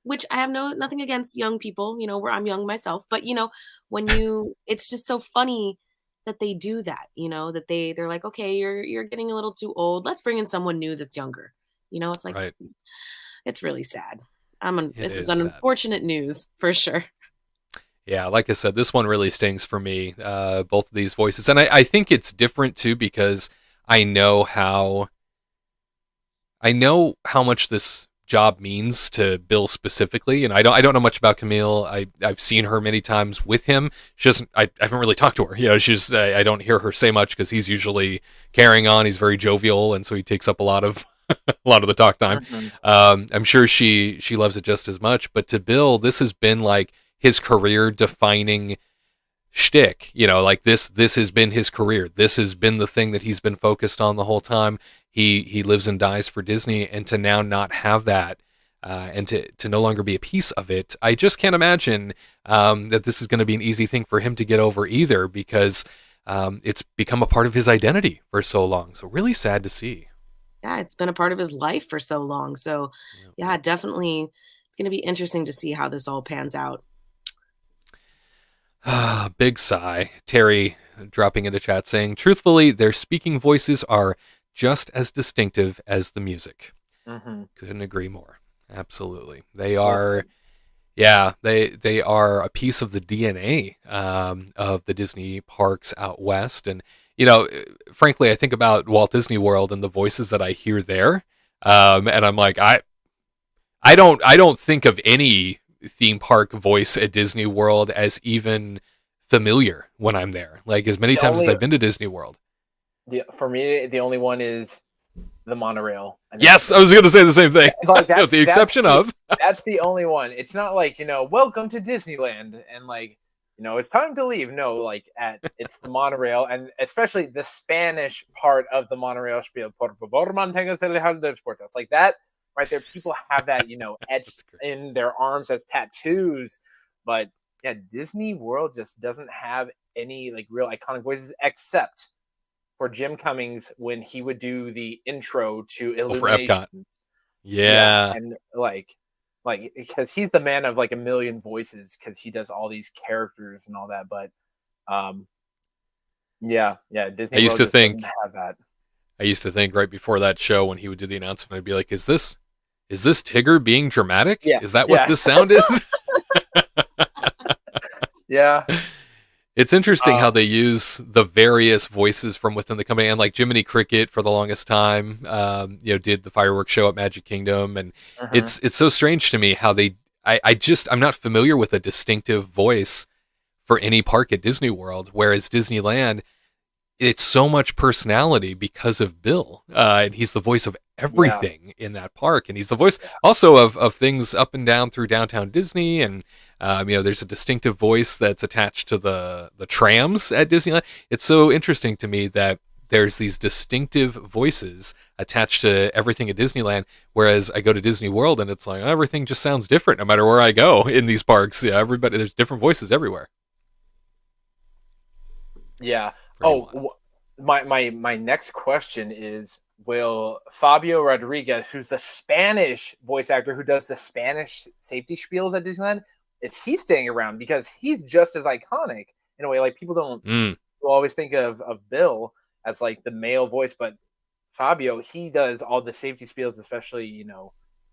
which I have nothing against young people, you know, where I'm young myself, but you know, when you, it's just so funny that they do that, you know, that they're like, okay, you're getting a little too old. Let's bring in someone new that's younger. You know, it's like, it's really sad. This is unfortunate news for sure. Yeah, like I said, this one really stings for me, both of these voices. And I think it's different, too, because I know how much this job means to Bill specifically. And I don't know much about Camille. I've seen her many times with him. I haven't really talked to her. You know, I don't hear her say much because he's usually carrying on. He's very jovial, and so he takes up a lot of the talk time. I'm sure she loves it just as much. But to Bill, this has been like his career defining shtick, you know, like this has been his career. This has been the thing that he's been focused on the whole time. He lives and dies for Disney, and to now not have that, and to no longer be a piece of it, I just can't imagine that this is going to be an easy thing for him to get over either, because it's become a part of his identity for so long. So really sad to see. Yeah, it's been a part of his life for so long. So yeah, definitely it's going to be interesting to see how this all pans out. Big sigh. Terry dropping into chat saying, truthfully, their speaking voices are just as distinctive as the music. Couldn't agree more. Absolutely. They are, they are a piece of the DNA of the Disney parks out west. And, you know, frankly, I think about Walt Disney World and the voices that I hear there. And I'm like, I don't think of any theme park voice at Disney World as even familiar when I'm there. Like as many times as I've been to Disney World. For me, the only one is the monorail. Yes, I was going to say the same thing. Like with the exception of. That's the only one. It's not like, you know, welcome to Disneyland and like, you know, it's time to leave. No, like it's the monorail, and especially the Spanish part of the monorail spiel. Por favor, manténgase alejado de las puertas. Like that right there. People have that, you know, etched in their arms as tattoos. But yeah, Disney World just doesn't have any like real iconic voices except for Jim Cummings when he would do the intro to Illuminations. Yeah. And like because he's the man of like a million voices because he does all these characters and all that. But Disney I used World to think doesn't have that. I used to think right before that show when he would do the announcement, I'd be like, is this is this Tigger being dramatic? Yeah, Is that what yeah. this sound is? Yeah. It's interesting how they use the various voices from within the company, and like Jiminy Cricket for the longest time, did the fireworks show at Magic Kingdom, and it's so strange to me how I'm not familiar with a distinctive voice for any park at Disney World, whereas Disneyland, it's so much personality because of Bill, and he's the voice of everything in that park, and he's the voice also of things up and down through downtown Disney, and there's a distinctive voice that's attached to the trams at Disneyland. It's so interesting to me that there's these distinctive voices attached to everything at Disneyland, whereas I go to Disney World and it's like everything just sounds different no matter where I go in these parks. Yeah, there's different voices everywhere. Yeah. My next question is, will Fabio Rodriguez, who's the Spanish voice actor who does the Spanish safety spiels at Disneyland, is he staying around? Because he's just as iconic in a way. Like people will always think of Bill as like the male voice, but Fabio, he does all the safety spiels, especially,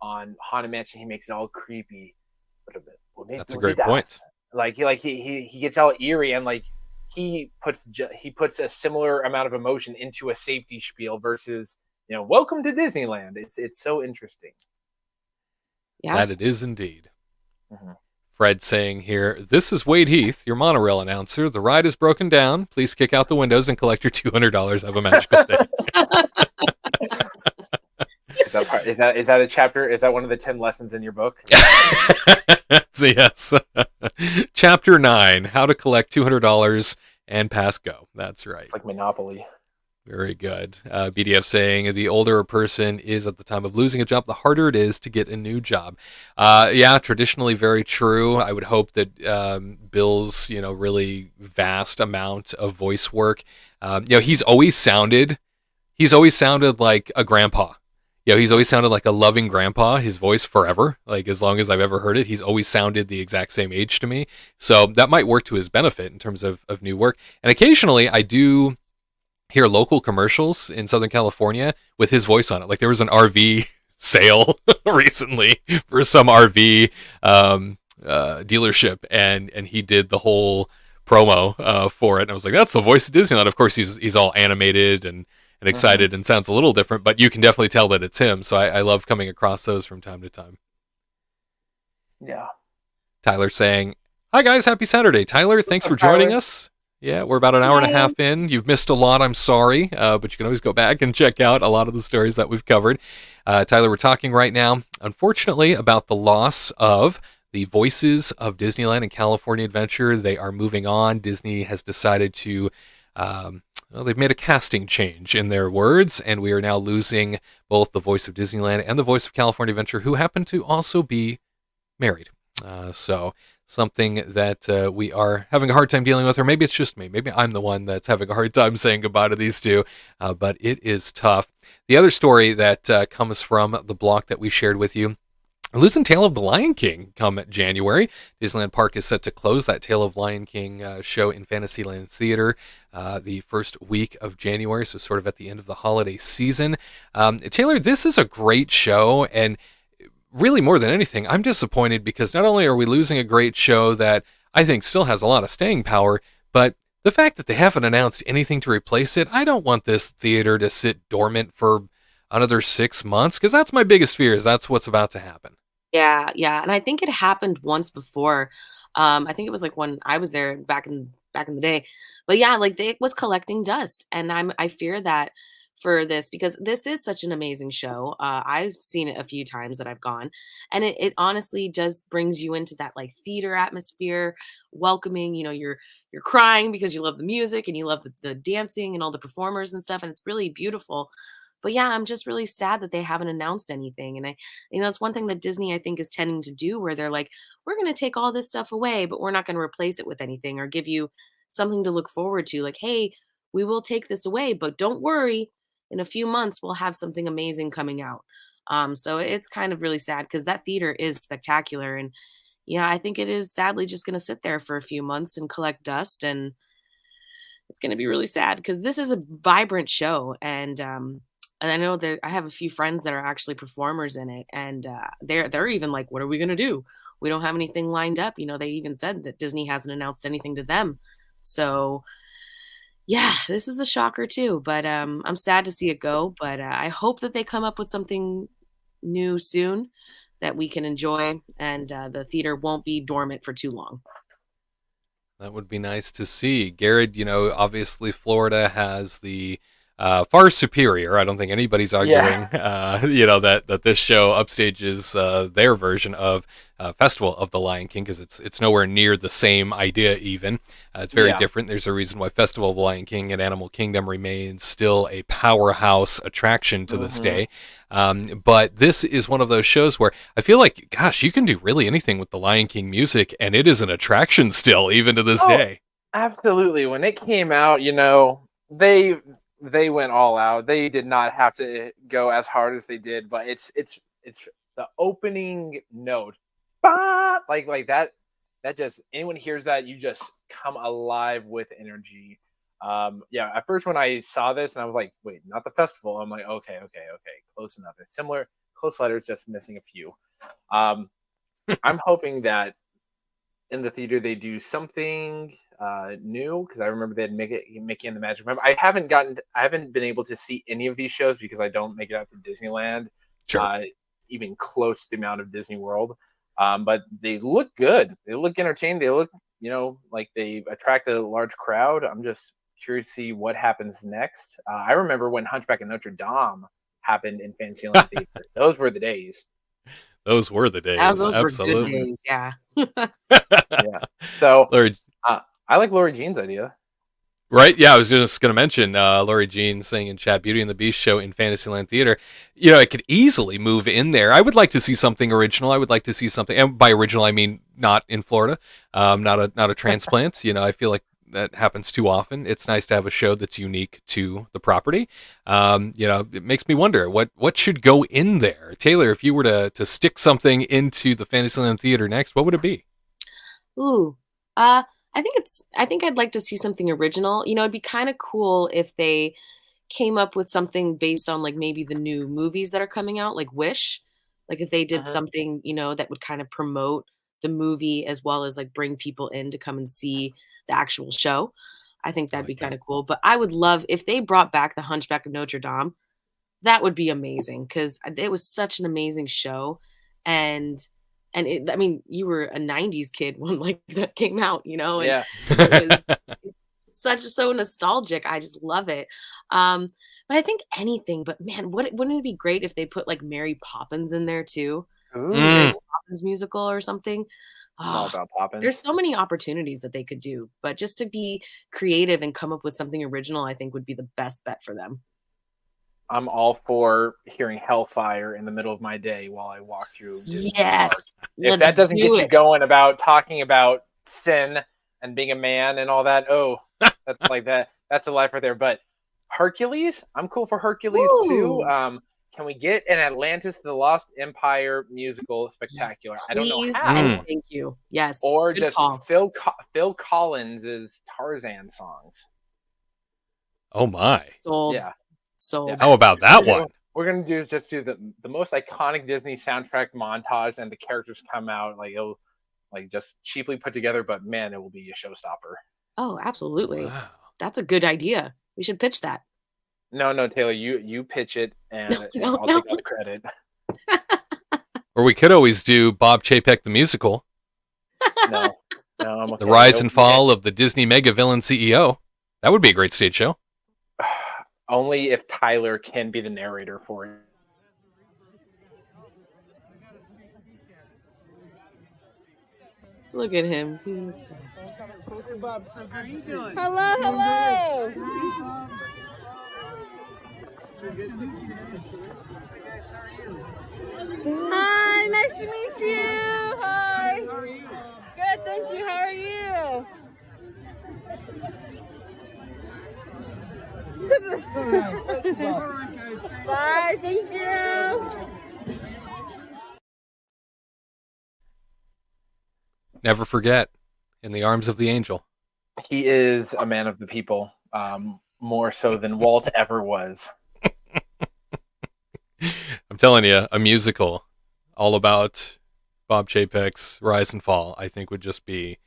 on Haunted Mansion. He makes it all creepy. That's a great point. Like he gets all eerie, and like he puts a similar amount of emotion into a safety spiel versus, welcome to Disneyland. It's so interesting. Yeah, that it is indeed. Fred saying here, this is Wade Heath, your monorail announcer. The ride is broken down. Please kick out the windows and collect your $200. Have a magical day. Is that a chapter? Is that one of the 10 lessons in your book? So yes. Chapter 9, how to collect $200 and pass go. That's right. It's like Monopoly. Very good. BDF saying the older a person is at the time of losing a job, the harder it is to get a new job. Yeah, traditionally very true. I would hope that Bill's, really vast amount of voice work. He's always sounded like a grandpa. He's always sounded like a loving grandpa, his voice forever. Like as long as I've ever heard it, he's always sounded the exact same age to me. So that might work to his benefit in terms of new work. And occasionally I do hear local commercials in Southern California with his voice on it. Like there was an RV sale recently for some RV dealership, and he did the whole promo for it. And I was like, that's the voice of Disneyland. Of course, he's all animated and excited and sounds a little different, but you can definitely tell that it's him. So I love coming across those from time to time. Yeah. Tyler saying, hi guys, happy Saturday. Tyler, thanks for joining us. Yeah, we're about an hour and a half in. You've missed a lot, I'm sorry, but you can always go back and check out a lot of the stories that we've covered. Tyler, we're talking right now, unfortunately, about the loss of the voices of Disneyland and California Adventure. They are moving on. Disney has decided to, they've made a casting change in their words, and we are now losing both the voice of Disneyland and the voice of California Adventure, who happen to also be married. So something that we are having a hard time dealing with, or maybe it's just me. Maybe I'm the one that's having a hard time saying goodbye to these two, but it is tough. The other story that comes from the block that we shared with you, losing Tale of the Lion King come January. Disneyland Park is set to close that Tale of Lion King show in Fantasyland Theater the first week of January, so sort of at the end of the holiday season. Taylor, this is a great show, and really, more than anything, I'm disappointed because not only are we losing a great show that I think still has a lot of staying power, but the fact that they haven't announced anything to replace it, I don't want this theater to sit dormant for another 6 months, because that's my biggest fear, is that's what's about to happen. Yeah, and I think it happened once before. I think it was like when I was there back in the day. But yeah, like it was collecting dust, and I fear that for this, because this is such an amazing show. I've seen it a few times that I've gone, and it honestly just brings you into that like theater atmosphere, welcoming. You're crying because you love the music and you love the dancing and all the performers and stuff, and it's really beautiful. But yeah, I'm just really sad that they haven't announced anything. And it's one thing that Disney, I think, is tending to do, where they're like, we're going to take all this stuff away, but we're not going to replace it with anything or give you something to look forward to. Like, hey, we will take this away, but don't worry. In a few months, we'll have something amazing coming out. So it's kind of really sad because that theater is spectacular. And yeah, I think it is sadly just going to sit there for a few months and collect dust. And it's going to be really sad because this is a vibrant show. And And I know that I have a few friends that are actually performers in it, and they're even like, "What are we gonna do? We don't have anything lined up." You know, they even said that Disney hasn't announced anything to them. So yeah, this is a shocker too. But I'm sad to see it go. But I hope that they come up with something new soon that we can enjoy, and the theater won't be dormant for too long. That would be nice to see. Garrett, obviously Florida has the far superior. I don't think anybody's arguing, that this show upstages their version of Festival of the Lion King, because it's nowhere near the same idea even. It's very different. There's a reason why Festival of the Lion King and Animal Kingdom remains still a powerhouse attraction to this day. But this is one of those shows where I feel like, gosh, you can do really anything with the Lion King music, and it is an attraction still, even to this day. Absolutely. When it came out, they went all out. They did not have to go as hard as they did, but it's the opening note. Bah! Like that just, anyone hears that, you just come alive with energy. At first when I saw this and I was like, wait, not the festival. I'm like, okay, close enough. It's similar, close letters, just missing a few. I'm hoping that in the theater they do something new, because I remember they had Mickey and the Magic Map. I haven't been able to see any of these shows because I don't make it out to Disneyland, even close to the amount of Disney World. But they look good. They look entertaining. They look, like they attract a large crowd. I'm just curious to see what happens next. I remember when Hunchback of Notre Dame happened in Fantasyland Theater. Those were the days. Those were the days. Those Absolutely. were good days, yeah. Yeah. So I like Lori Jean's idea. Right? Yeah, I was just going to mention Lori Jean singing Chat Beauty and the Beast show in Fantasyland Theater. It could easily move in there. I would like to see something original. I would like to see something, and by original I mean not in Florida, not a transplant. I feel like that happens too often. It's nice to have a show that's unique to the property. It makes me wonder what should go in there. Taylor, if you were to stick something into the Fantasyland Theater next, what would it be? Ooh, I think I'd like to see something original. It'd be kind of cool if they came up with something based on like maybe the new movies that are coming out, like Wish. Like if they did something, that would kind of promote the movie as well as like bring people in to come and see the actual show. I think that'd be kind of cool. But I would love if they brought back the Hunchback of Notre Dame. That would be amazing, because it was such an amazing show. And it, I mean, you were a 90s kid when like that came out, and it's so nostalgic. I just love it. But I think anything, but man, wouldn't it be great if they put like Mary Poppins in there too? Mary Poppins musical or something. All about Poppins. There's so many opportunities that they could do, but just to be creative and come up with something original, I think would be the best bet for them. I'm all for hearing Hellfire in the middle of my day while I walk through Disney Yes. Park. If that doesn't get you going about talking about sin and being a man and all that, that's like that. That's the life right there. But Hercules, I'm cool for Hercules too. Can we get an Atlantis the Lost Empire musical spectacular? I don't know how. And thank you. Yes. Or Good just call. Phil Collins' Tarzan songs. Oh my. Sold. Yeah. So how about that one? We're gonna do the most iconic Disney soundtrack montage, and the characters come out like it'll like just cheaply put together, but man, it will be a showstopper. Oh, absolutely. Wow. That's a good idea. We should pitch that. No, Taylor, you pitch it, and I'll take all the credit. Or we could always do Bob Chapek the musical. No, I'm okay. The Rise and Fall of the Disney Mega Villain CEO. That would be a great stage show. Only if Tyler can be the narrator for it. Look at him. Hello. Hi, nice to meet you. Hi. How are you? Good, thank you. How are you? Bye, thank you. Never forget, in the arms of the angel. He is a man of the people, more so than Walt ever was. telling you, a musical all about Bob Chapek's Rise and Fall, I think would just be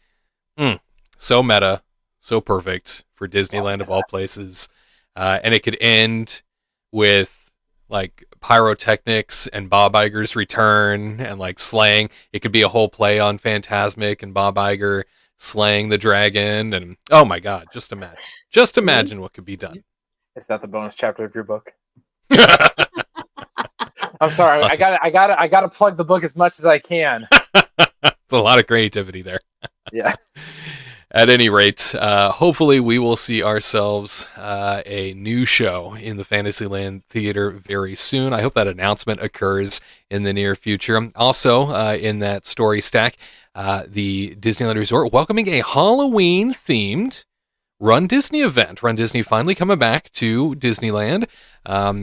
so meta, so perfect for Disneyland of all places. And it could end with like pyrotechnics and Bob Iger's return and like slaying. It could be a whole play on Fantasmic and Bob Iger slaying the dragon. And oh my God, just imagine. Just imagine what could be done. Is that the bonus chapter of your book? I'm sorry. I gotta plug the book as much as I can. It's a lot of creativity there. Yeah. At any rate, hopefully we will see ourselves a new show in the Fantasyland Theater very soon. I hope that announcement occurs in the near future. Also, in that story stack, the Disneyland Resort welcoming a Halloween-themed Run Disney event. Run Disney finally coming back to Disneyland,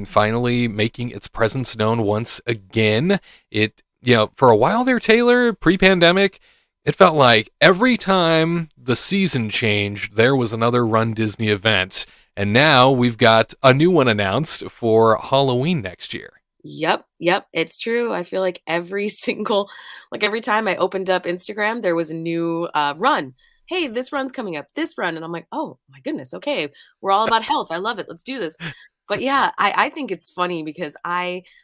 finally making its presence known once again. It, for a while there, Taylor, pre-pandemic, it felt like every time the season changed, there was another Run Disney event. And now we've got a new one announced for Halloween next year. Yep, it's true. I feel like every time I opened up Instagram, there was a new run. Hey, this run's coming up, this run. And I'm like, oh my goodness, okay. We're all about health. I love it. Let's do this. But yeah, I think it's funny because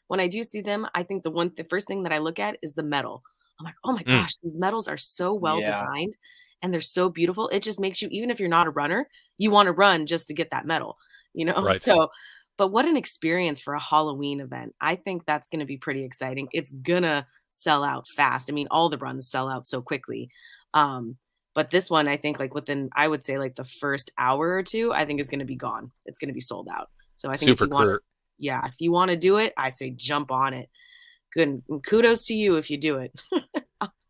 when I do see them, I think the first thing that I look at is the medal. I'm like, oh my gosh, these medals are so well designed and they're so beautiful. It just makes you, even if you're not a runner, you want to run just to get that medal, Right. So, but what an experience for a Halloween event. I think that's going to be pretty exciting. It's going to sell out fast. I mean, all the runs sell out so quickly. But this one, I think within, I would say the first hour or two, I think is going to be gone. It's going to be sold out. So I think if you want to do it, I say jump on it. Good. And kudos to you if you do it.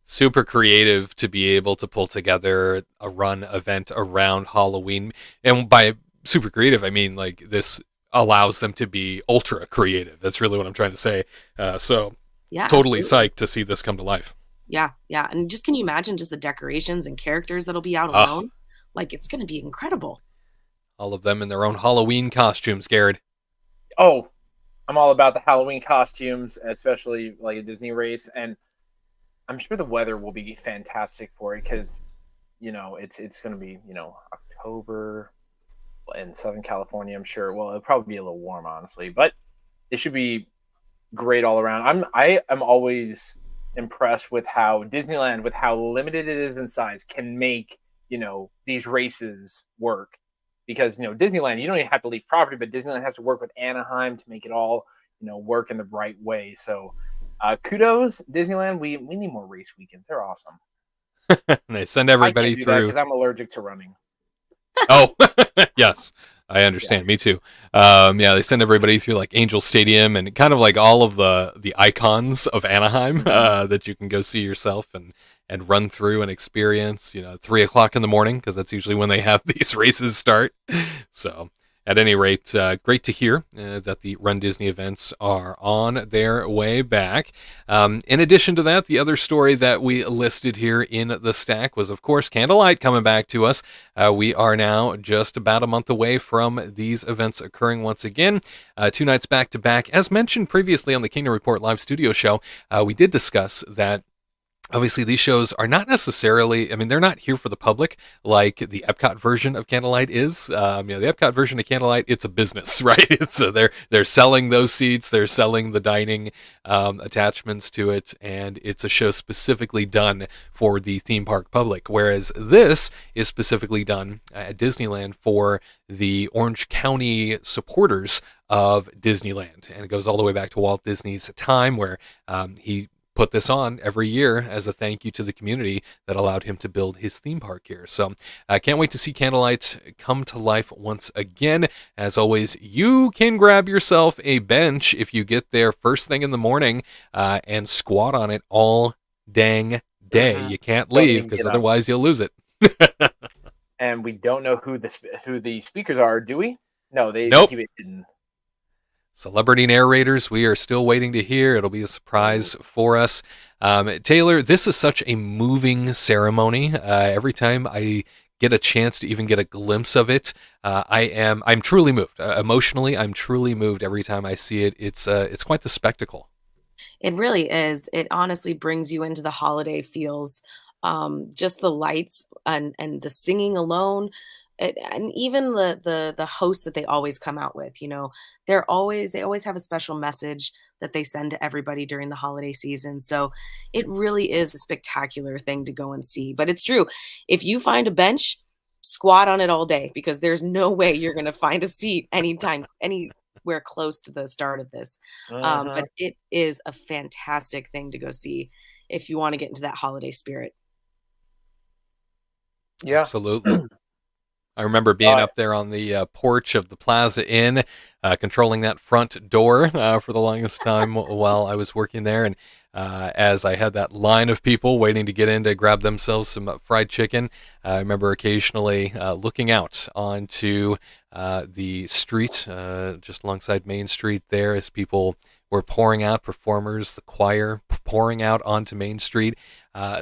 Super creative to be able to pull together a run event around Halloween. And by super creative, I mean this allows them to be ultra creative. That's really what I'm trying to say. So yeah, totally absolutely. psyched to see this come to life. Yeah. And just, can you imagine just the decorations and characters that'll be out alone? It's going to be incredible. All of them in their own Halloween costumes, Garrett. Oh, I'm all about the Halloween costumes, especially like a Disney race. And I'm sure the weather will be fantastic for it because, it's going to be, October in Southern California, I'm sure. Well, it'll probably be a little warm, honestly, but it should be great all around. I am always impressed with how Disneyland, with how limited it is in size, can make, these races work. Because, Disneyland, you don't even have to leave property, but Disneyland has to work with Anaheim to make it all, work in the right way. So kudos, Disneyland. We need more race weekends. They're awesome. They send everybody through. Because I'm allergic to running. Oh, yes. I understand. Yeah. Me too. They send everybody through Angel Stadium and kind of all of the icons of Anaheim that you can go see yourself and run through and experience, 3:00 in the morning, because that's usually when they have these races start. So at any rate, great to hear that the Run Disney events are on their way back. In addition to that, the other story that we listed here in the stack was, of course, Candlelight coming back to us. We are now just about a month away from these events occurring once again. 2 nights back to back. As mentioned previously on the Kingdom Report live studio show, we did discuss that obviously, these shows are not necessarily, they're not here for the public like the Epcot version of Candlelight is. The Epcot version of Candlelight, it's a business, right? So they're selling those seats, they're selling the dining attachments to it, and it's a show specifically done for the theme park public. Whereas this is specifically done at Disneyland for the Orange County supporters of Disneyland. And it goes all the way back to Walt Disney's time where he put this on every year as a thank you to the community that allowed him to build his theme park here. So I can't wait to see Candlelight come to life once again. As always, you can grab yourself a bench if you get there first thing in the morning and squat on it all dang day. You can't leave because otherwise you'll lose it. And we don't know who the speakers are, do we? No, they keep it hidden. Celebrity narrators, we are still waiting to hear. It'll be a surprise for us. Taylor, this is such a moving ceremony. Every time I get a chance to even get a glimpse of it, I'm truly moved. Emotionally, I'm truly moved every time I see it. It's quite the spectacle. It really is. It honestly brings you into the holiday feels. Just the lights and the singing alone, and even the hosts that they always come out with. They always have a special message that they send to everybody during the holiday season. So it really is a spectacular thing to go and see. But it's true. If you find a bench, squat on it all day, because there's no way you're going to find a seat anywhere close to the start of this. But it is a fantastic thing to go see if you want to get into that holiday spirit. Yeah, absolutely. I remember being up there on the porch of the Plaza Inn, controlling that front door for the longest time while I was working there. And as I had that line of people waiting to get in to grab themselves some fried chicken, I remember occasionally looking out onto the street, just alongside Main Street there, as people were pouring out, performers, the choir pouring out onto Main Street,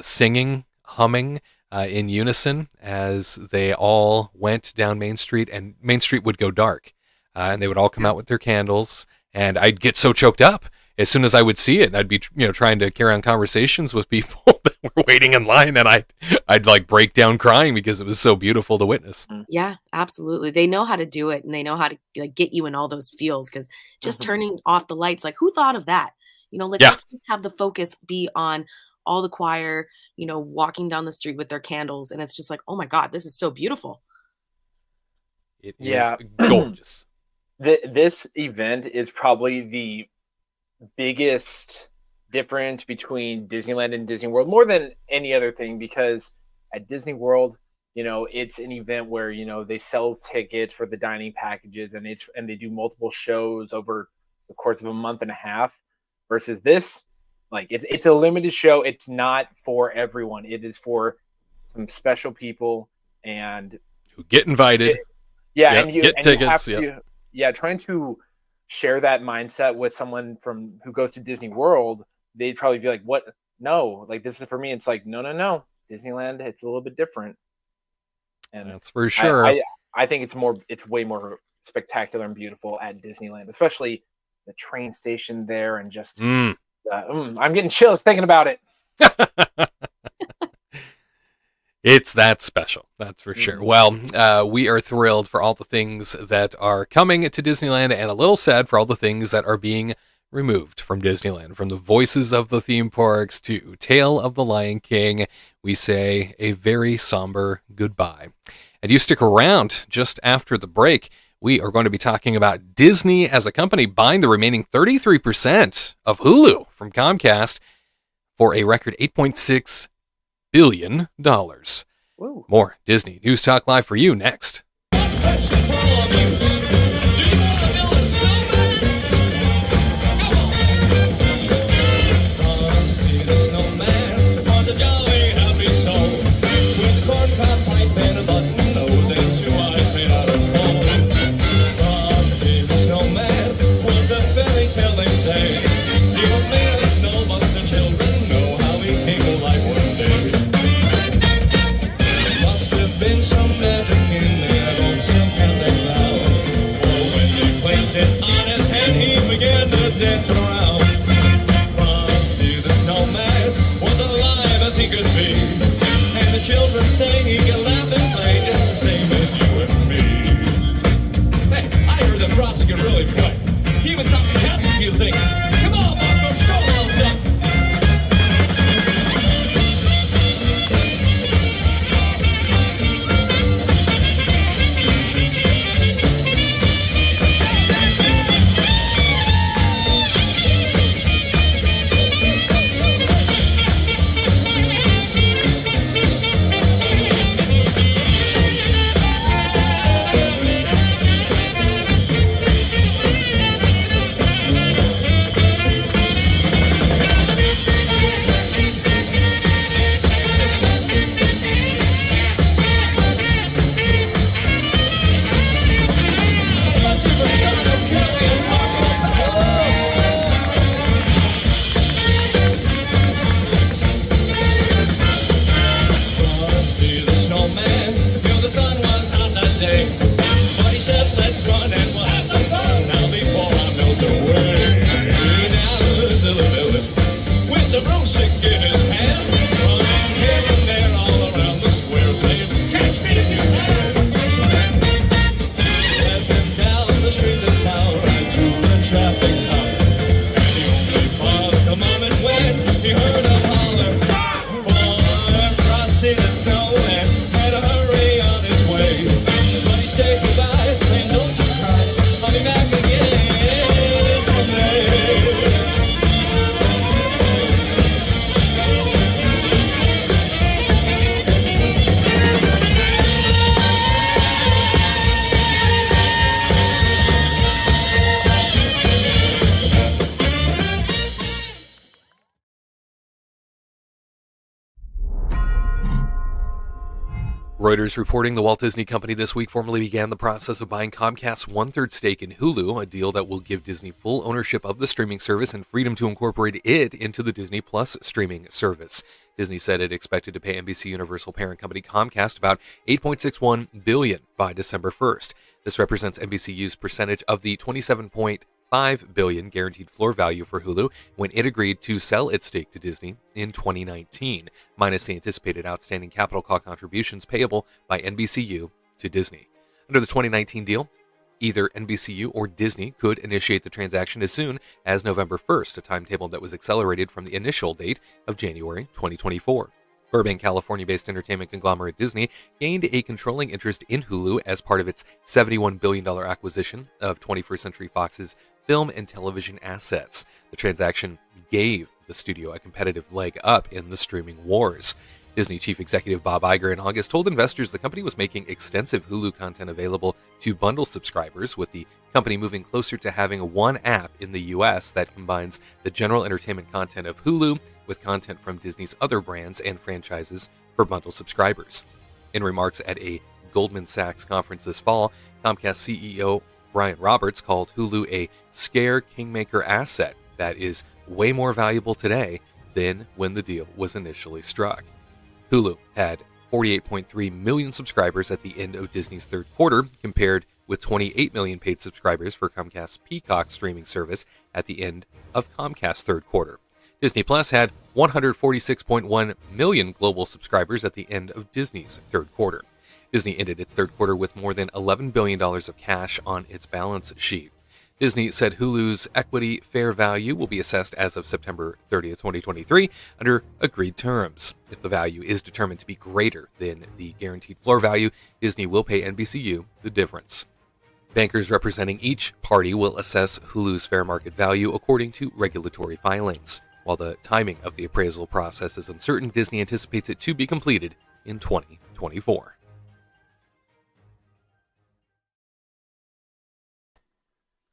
singing, humming, in unison as they all went down Main Street, and Main Street would go dark, and they would all come out with their candles, and I'd get so choked up as soon as I would see it. I'd be trying to carry on conversations with people that were waiting in line, and I'd like break down crying because it was so beautiful to witness. Yeah, absolutely. They know how to do it, and they know how to get you in all those feels, because just turning off the lights, like, who thought of that? Let's just have the focus be on all the choir, walking down the street with their candles. And it's just like, oh my God, this is so beautiful. It is gorgeous. This event is probably the biggest difference between Disneyland and Disney World, more than any other thing, because at Disney World, it's an event where, they sell tickets for the dining packages, and they do multiple shows over the course of a month and a half, versus this. Like, it's a limited show. It's not for everyone. It is for some special people and who get invited. And you get tickets. Trying to share that mindset with someone who goes to Disney World, they'd probably be like, "What? No, like, this is for me." It's like, no. Disneyland, it's a little bit different. And that's for sure. I think it's way more spectacular and beautiful at Disneyland, especially the train station there, and just. I'm getting chills thinking about it. It's that special, that's for sure. Well, we are thrilled for all the things that are coming to Disneyland, and a little sad for all the things that are being removed from Disneyland. From the voices of the theme parks to Tale of the Lion King, we say a very somber goodbye. And you stick around just after the break. We are going to be talking about Disney as a company buying the remaining 33% of Hulu from Comcast for a record $8.6 billion. Woo. More Disney News Talk Live for you next. Dance around. Frosty the Snowman was alive as he could be, and the children sang he could laugh and play just the same as you and me. Hey, I heard that Frosty could really play. He even taught me cats a few things. Come on, Marco, show those up. Reuters reporting the Walt Disney Company this week formally began the process of buying Comcast's one-third stake in Hulu, a deal that will give Disney full ownership of the streaming service and freedom to incorporate it into the Disney Plus streaming service. Disney said it expected to pay NBC Universal parent company Comcast about $8.61 billion by December 1st. This represents NBCU's percentage of the $27.5 billion guaranteed floor value for Hulu when it agreed to sell its stake to Disney in 2019, minus the anticipated outstanding capital call contributions payable by NBCU to Disney. Under the 2019 deal, either NBCU or Disney could initiate the transaction as soon as November 1st, a timetable that was accelerated from the initial date of January 2024. Burbank, California-based entertainment conglomerate Disney gained a controlling interest in Hulu as part of its $71 billion acquisition of 21st Century Fox's film and television assets. The transaction gave the studio a competitive leg up in the streaming wars. Disney chief executive Bob Iger in August told investors the company was making extensive Hulu content available to bundle subscribers, with the company moving closer to having one app in the U.S. that combines the general entertainment content of Hulu with content from Disney's other brands and franchises for bundle subscribers. In remarks at a Goldman Sachs conference this fall, Comcast CEO Brian Roberts called Hulu a scare kingmaker asset that is way more valuable today than when the deal was initially struck. Hulu had 48.3 million subscribers at the end of Disney's third quarter, compared with 28 million paid subscribers for Comcast's Peacock streaming service at the end of Comcast's third quarter. Disney Plus had 146.1 million global subscribers at the end of Disney's third quarter. Disney ended its third quarter with more than $11 billion of cash on its balance sheet. Disney said Hulu's equity fair value will be assessed as of September 30th, 2023, under agreed terms. If the value is determined to be greater than the guaranteed floor value, Disney will pay NBCU the difference. Bankers representing each party will assess Hulu's fair market value according to regulatory filings. While the timing of the appraisal process is uncertain, Disney anticipates it to be completed in 2024.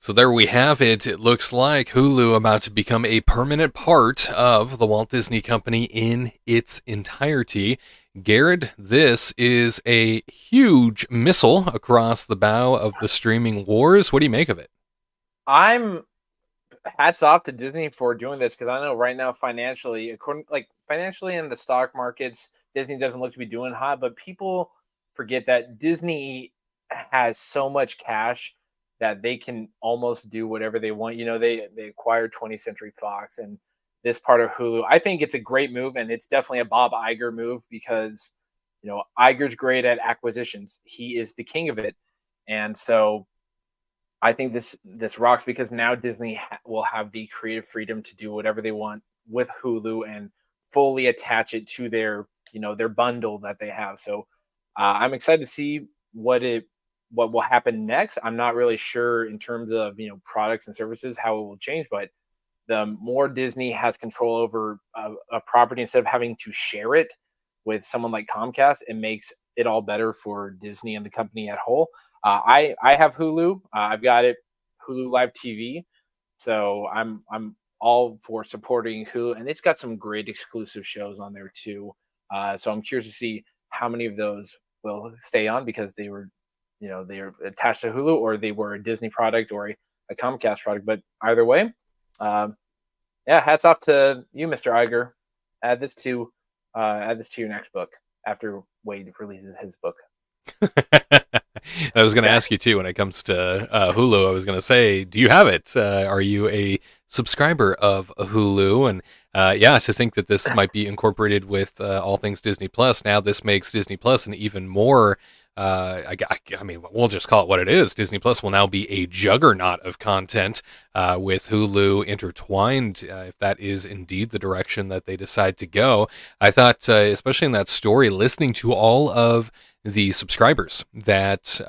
So there we have it. It looks like Hulu about to become a permanent part of the Walt Disney Company in its entirety. Garrett, this is a huge missile across the bow of the streaming wars. What do you make of it? I'm hats off to Disney for doing this, because I know right now financially in the stock markets, Disney doesn't look to be doing hot, but people forget that Disney has so much cash that they can almost do whatever they want. You know, they acquired 20th Century Fox and this part of Hulu. I think it's a great move, and it's definitely a Bob Iger move, because, you know, Iger's great at acquisitions. He is the king of it. And so I think this rocks, because now Disney will have the creative freedom to do whatever they want with Hulu and fully attach it to their bundle that they have. So I'm excited to see what will happen next. I'm not really sure in terms of, products and services, how it will change, but the more Disney has control over a property, instead of having to share it with someone like Comcast, it makes it all better for Disney and the company at whole. I have Hulu. I've got it, Hulu Live TV. So I'm all for supporting Hulu, and it's got some great exclusive shows on there too. So I'm curious to see how many of those will stay on, because they were attached to Hulu, or they were a Disney product or a Comcast product. But either way, hats off to you, Mr. Iger. Add this to your next book after Wade releases his book. I was going to ask you too, when it comes to Hulu, I was going to say, do you have it? Are you a subscriber of Hulu? And to think that this might be incorporated with all things Disney Plus. Now this makes Disney Plus an even more, I mean, we'll just call it what it is. Disney Plus will now be a juggernaut of content with Hulu intertwined, if that is indeed the direction that they decide to go. I thought, especially in that story, listening to all of the subscribers that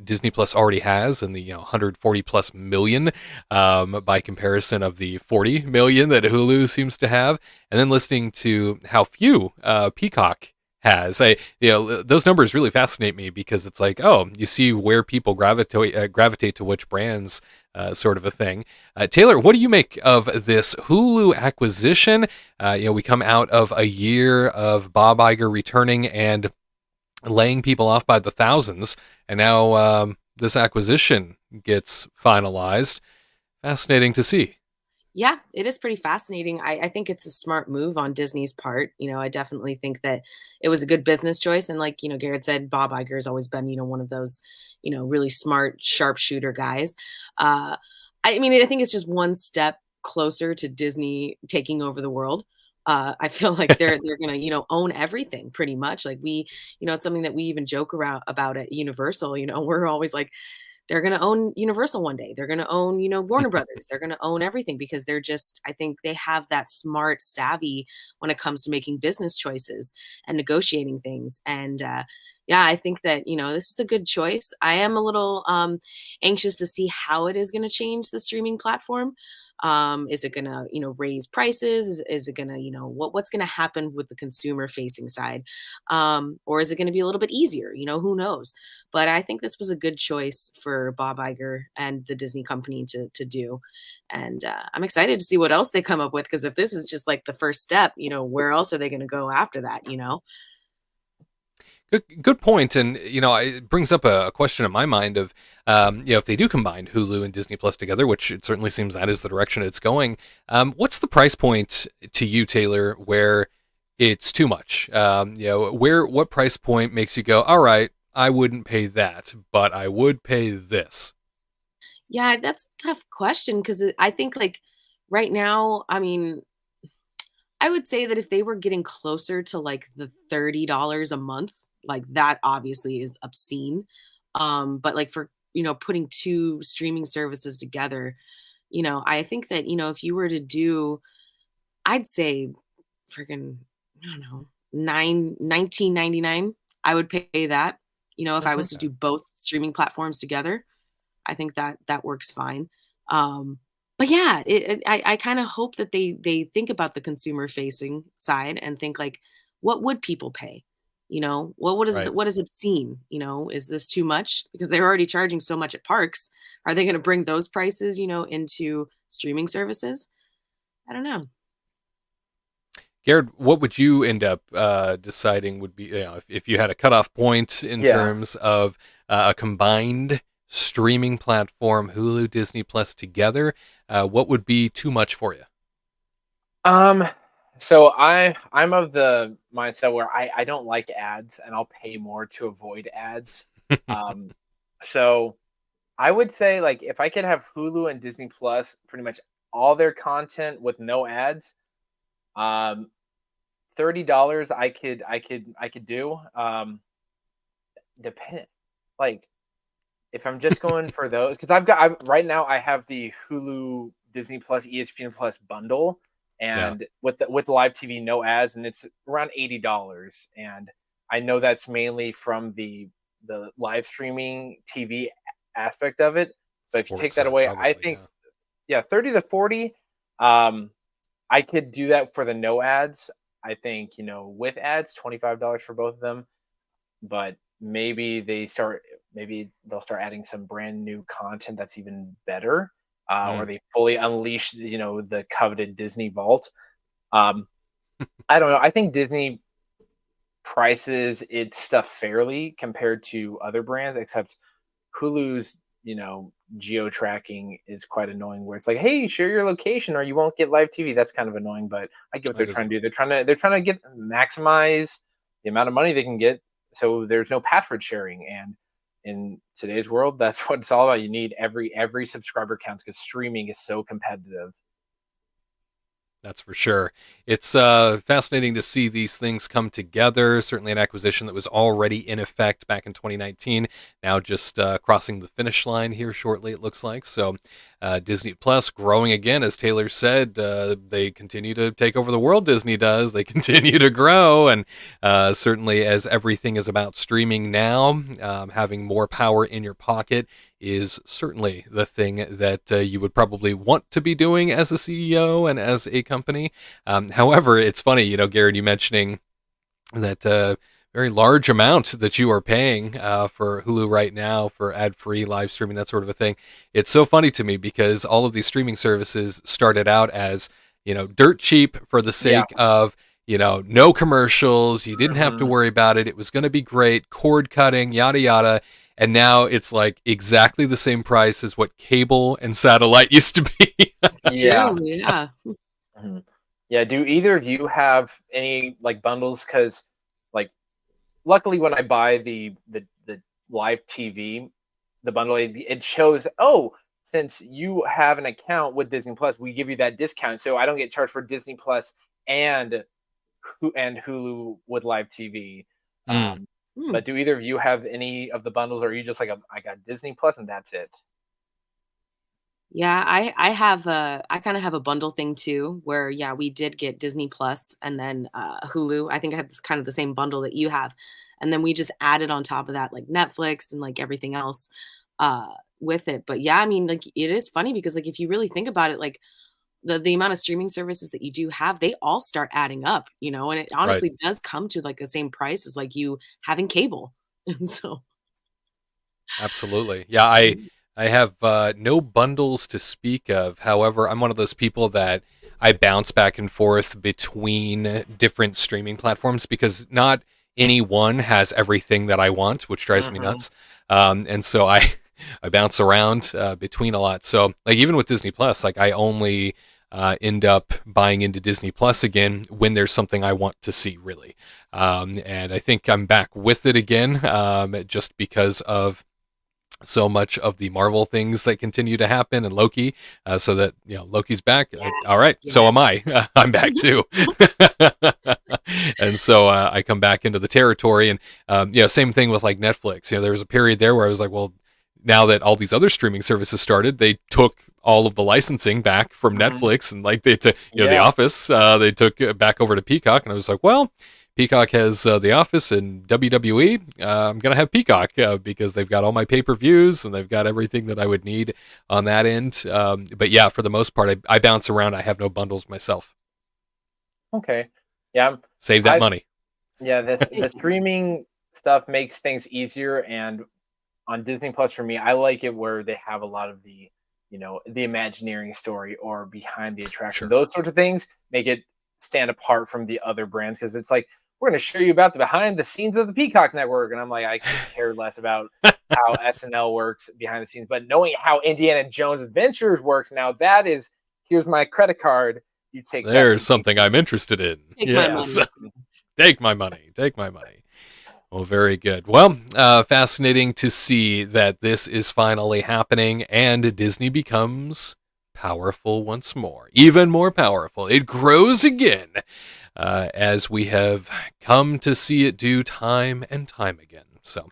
Disney Plus already has, and the 140 plus million by comparison of the 40 million that Hulu seems to have, and then listening to how few Peacock has. Those numbers really fascinate me, because it's like, oh, you see where people gravitate to which brands, sort of a thing. Taylor, what do you make of this Hulu acquisition? We come out of a year of Bob Iger returning, and laying people off by the thousands, and now this acquisition gets finalized. Fascinating to see. Yeah, it is pretty fascinating. I think it's a smart move on Disney's part. I definitely think that it was a good business choice. And like, Garrett said, Bob Iger has always been, one of those, really smart sharpshooter guys. I mean, I think it's just one step closer to Disney taking over the world. I feel like they're gonna, own everything pretty much. Like it's something that we even joke around about at Universal. We're always like, they're going to own Universal one day. They're going to own, Warner Brothers. They're going to own everything because I think they have that smart savvy when it comes to making business choices and negotiating things. And yeah, I think that, this is a good choice. I am a little anxious to see how it is going to change the streaming platform. Is it going to, raise prices? Is it going to, what's going to happen with the consumer facing side? Or is it going to be a little bit easier? Who knows? But I think this was a good choice for Bob Iger and the Disney company to do. And I'm excited to see what else they come up with. Because if this is just like the first step, where else are they going to go after that? Good point. And, it brings up a question in my mind of, if they do combine Hulu and Disney Plus together, which it certainly seems that is the direction it's going, what's the price point to you, Taylor, where it's too much? What price point makes you go, all right, I wouldn't pay that, but I would pay this? Yeah, that's a tough question because I think like right now, I mean, I would say that if they were getting closer to like the $30 a month, like that obviously is obscene. But like for, putting two streaming services together, I think that, if you were to do, I'd say freaking, I don't know, $19.99, I would pay that. If I was to do both streaming platforms together, I think that works fine. But yeah, I kind of hope that they think about the consumer facing side and think like, what would people pay? What is obscene? Is this too much? Because they're already charging so much at parks. Are they going to bring those prices, into streaming services? I don't know. Garrett, what would you end up deciding would be, if you had a cutoff point in terms of a combined streaming platform, Hulu, Disney Plus together, what would be too much for you? So I'm of the mindset where I don't like ads and I'll pay more to avoid ads. So I would say like if I could have Hulu and Disney Plus pretty much all their content with no ads, $30 I could do. Depend like if I'm just going for those because right now I have the Hulu, Disney Plus, ESPN Plus bundle. And with the live TV, no ads, and it's around $80. And I know that's mainly from the live streaming TV aspect of it. But if you take that away, probably, I think, 30 to 40. I could do that for the no ads. I think with ads, $25 for both of them. But maybe they'll start adding some brand new content that's even better. Or they fully unleash, the coveted Disney vault. I don't know. I think Disney prices its stuff fairly compared to other brands, except Hulu's, geo tracking is quite annoying. Where it's like, hey, share your location or you won't get live TV. That's kind of annoying, but I get what they're trying to do. They're trying to maximize the amount of money they can get, so there's no password sharing. And in today's world, that's what it's all about. You need every subscriber counts because streaming is so competitive. That's for sure. It's fascinating to see these things come together. Certainly an acquisition that was already in effect back in 2019. Now just crossing the finish line here shortly, it looks like. So Disney Plus growing again, as Taylor said. They continue to take over the world, Disney does. They continue to grow. And certainly as everything is about streaming now, having more power in your pocket is certainly the thing that you would probably want to be doing as a CEO and as a company. However, it's funny, Garrett, you mentioning that very large amount that you are paying for Hulu right now for ad-free live streaming, that sort of a thing. It's so funny to me because all of these streaming services started out as, dirt cheap for the sake of, no commercials. You didn't have to worry about it. It was going to be great. Cord cutting, yada, yada. And now it's like exactly the same price as what cable and satellite used to be. Yeah. Yeah. Yeah. Do either of you have any like bundles? Because like, luckily when I buy the live TV, the bundle, it shows, since you have an account with Disney Plus, we give you that discount. So I don't get charged for Disney Plus and Hulu with live TV. But do either of you have any of the bundles, or are you just like, I got Disney Plus and that's it? Yeah, I kind of have a bundle thing too, where we did get Disney Plus and then Hulu. I think I had this kind of the same bundle that you have, and then we just added on top of that like Netflix and like everything else with it. But yeah, I mean, like it is funny because like if you really think about it, like the amount of streaming services that you do have, they all start adding up, and it honestly does come to like the same price as like you having cable, and so. Absolutely. Yeah, I have no bundles to speak of. However, I'm one of those people that I bounce back and forth between different streaming platforms because not any one has everything that I want, which drives me nuts. And so I bounce around between a lot. So like even with Disney Plus, like I only end up buying into Disney Plus again when there's something I want to see, really. And I think I'm back with it again just because of so much of the Marvel things that continue to happen and Loki, so that Loki's back. All right, so am I. I'm back too. And so I come back into the territory, and same thing with like Netflix. There was a period there where I was like, well, now that all these other streaming services started, they took all of the licensing back from Netflix, and like they took The Office, they took it back over to Peacock, and I was like, well, Peacock has The Office and WWE. I'm going to have Peacock because they've got all my pay-per-views and they've got everything that I would need on that end. But yeah, for the most part, I bounce around. I have no bundles myself. Okay. Yeah. Save that money. Yeah, the streaming stuff makes things easier. And on Disney Plus, for me, I like it where they have a lot of the, the Imagineering story or behind the attraction. Those sorts of things make it stand apart from the other brands, because it's like, we're going to show you about the behind the scenes of the Peacock Network. And I'm like, I could care less about how SNL works behind the scenes. But knowing how Indiana Jones Adventures works now, that is, here's my credit card. You take There's something I'm interested in. Yes. Take my money. Take my money. Well, very good. Well, fascinating to see that this is finally happening and Disney becomes powerful once more, even more powerful. It grows again, as we have come to see it do time and time again. So,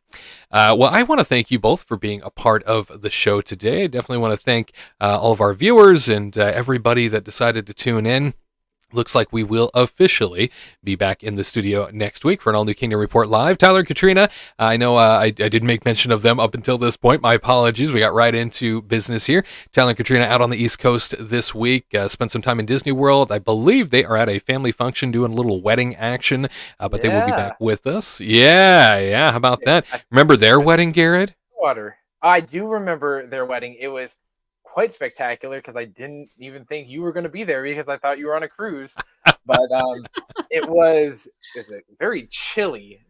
well, I want to thank you both for being a part of the show today. I definitely want to thank all of our viewers and everybody that decided to tune in. Looks like we will officially be back in the studio next week for an all-new Kingdom Report Live. Tyler and Katrina, I know I didn't make mention of them up until this point. My apologies. We got right into business here. Tyler and Katrina out on the East Coast this week. Spent some time in Disney World. I believe they are at a family function doing a little wedding action, but they will be back with us. Yeah. How about that? Remember their wedding, Garrett? Water. I do remember their wedding. It was quite spectacular because I didn't even think you were going to be there because I thought you were on a cruise. But it was a very chilly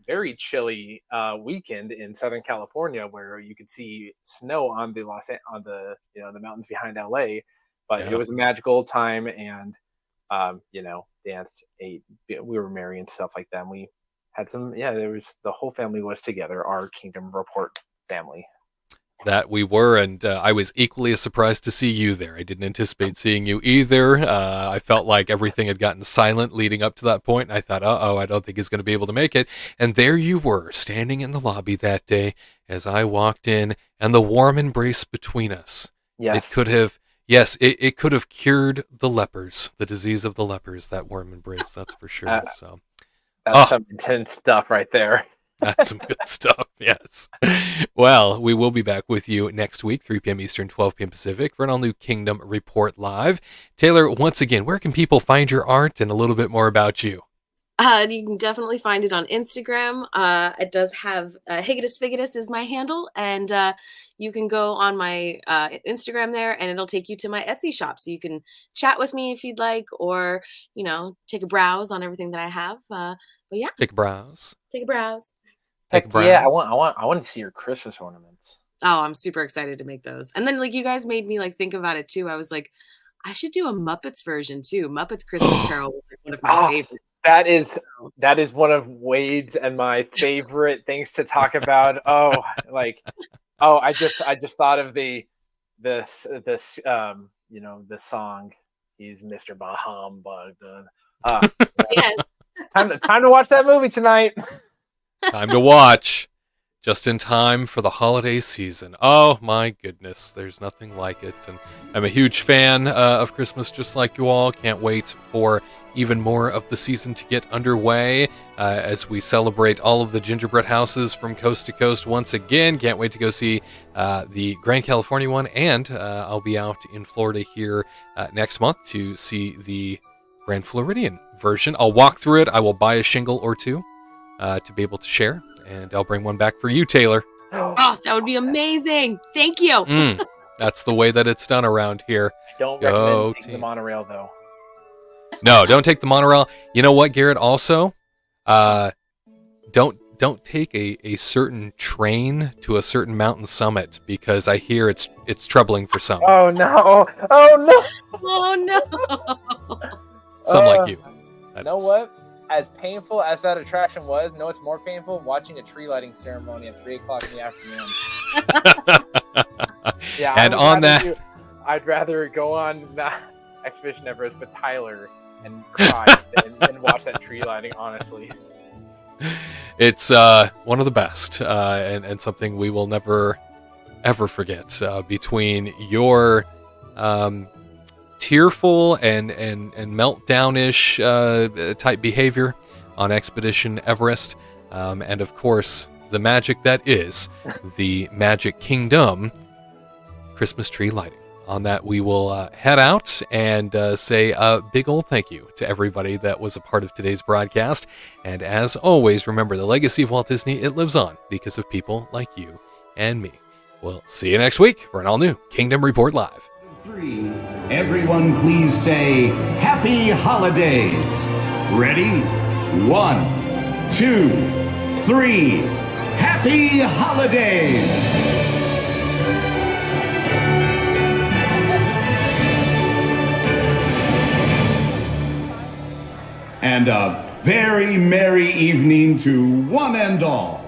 weekend in Southern California where you could see snow on the the mountains behind LA. But it was a magical time, and danced, ate, we were merry and stuff like that. And we had some the whole family was together, our Kingdom Report family. That we were, and I was equally as surprised to see you there. I didn't anticipate seeing you either. I felt like everything had gotten silent leading up to that point, and I thought, I don't think he's going to be able to make it. And there you were, standing in the lobby that day as I walked in, and the warm embrace between us. Yes. It could have cured the lepers, the disease of the lepers, that warm embrace, that's for sure. That's some intense stuff right there. That's some good stuff, yes. Well, we will be back with you next week, 3 p.m. Eastern, 12 p.m. Pacific, for an all-new Kingdom Report Live. Taylor, once again, where can people find your art and a little bit more about you? You can definitely find it on Instagram. It does have Higatus Figatus is my handle, and you can go on my Instagram there, and it'll take you to my Etsy shop. So you can chat with me if you'd like, or take a browse on everything that I have. But yeah, Take a browse. take a browse. Take a browse. Yeah, I want to see your Christmas ornaments. Oh, I'm super excited to make those. And then like you guys made me like think about it too. I was like, I should do a Muppets version too. Muppets Christmas Carol was like one of my favorites. That is one of Wade's and my favorite things to talk about. I just thought of the song. He's Mr. Bahumbug. Yes. Time to watch that movie tonight. Time to watch. Just in time for the holiday season. Oh my goodness, there's nothing like it. And I'm a huge fan of Christmas, just like you all. Can't wait for even more of the season to get underway as we celebrate all of the gingerbread houses from coast to coast once again. Can't wait to go see the Grand California one, and I'll be out in Florida here next month to see the Grand Floridian version. I'll walk through it. I will buy a shingle or two to be able to share. And I'll bring one back for you, Taylor. Oh, that would be amazing. Thank you. That's the way that it's done around here. Don't recommend taking the monorail, though. No, don't take the monorail. You know what, Garrett? Also, don't take a certain train to a certain mountain summit, because I hear it's troubling for some. Oh no! Oh no! Oh no! Some like you. You know what? As painful as that attraction was, it's more painful watching a tree lighting ceremony at 3 o'clock in the afternoon. Yeah, and on that, I'd rather go on Expedition Everest with Tyler and cry than watch that tree lighting, honestly. It's one of the best, and something we will never, ever forget. Between your tearful and meltdown-ish type behavior on Expedition Everest, and of course the magic that is the Magic Kingdom Christmas tree lighting. On that, we will head out and say a big old thank you to everybody that was a part of today's broadcast. And as always, remember, the legacy of Walt Disney, it lives on because of people like you and me. We'll see you next week for an all-new Kingdom Report Live. 3. Everyone please say Happy Holidays. Ready? 1, 2, 3. Happy Holidays. And a very merry evening to one and all.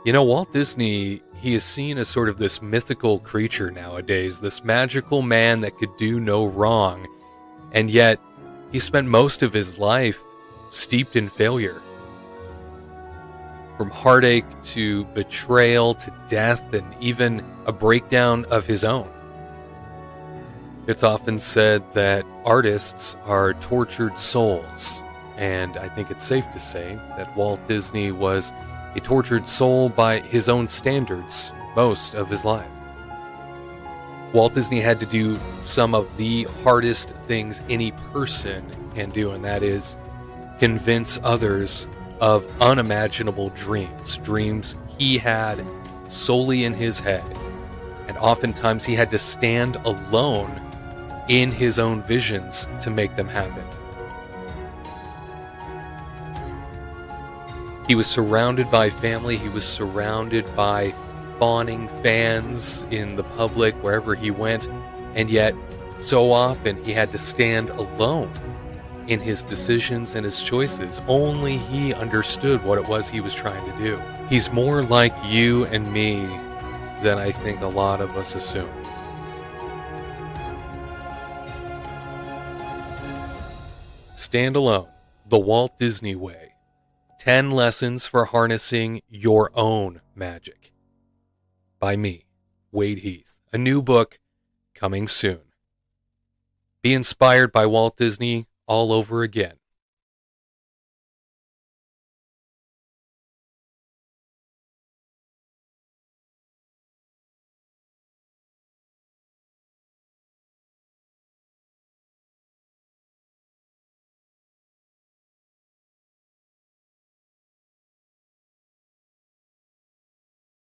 You know, Walt Disney, he is seen as sort of this mythical creature nowadays, this magical man that could do no wrong, and yet he spent most of his life steeped in failure. From heartache to betrayal to death and even a breakdown of his own. It's often said that artists are tortured souls, and I think it's safe to say that Walt Disney was a tortured soul by his own standards most of his life. Walt Disney had to do some of the hardest things any person can do, and that is convince others of unimaginable dreams he had solely in his head. And oftentimes he had to stand alone in his own visions to make them happen. He was surrounded by family. He was surrounded by fawning fans in the public wherever he went. And yet, so often, he had to stand alone in his decisions and his choices. Only he understood what it was he was trying to do. He's more like you and me than I think a lot of us assume. Stand Alone, The Walt Disney Way. 10 Lessons for Harnessing Your Own Magic. By me, Wade Heath. A new book coming soon. Be inspired by Walt Disney all over again.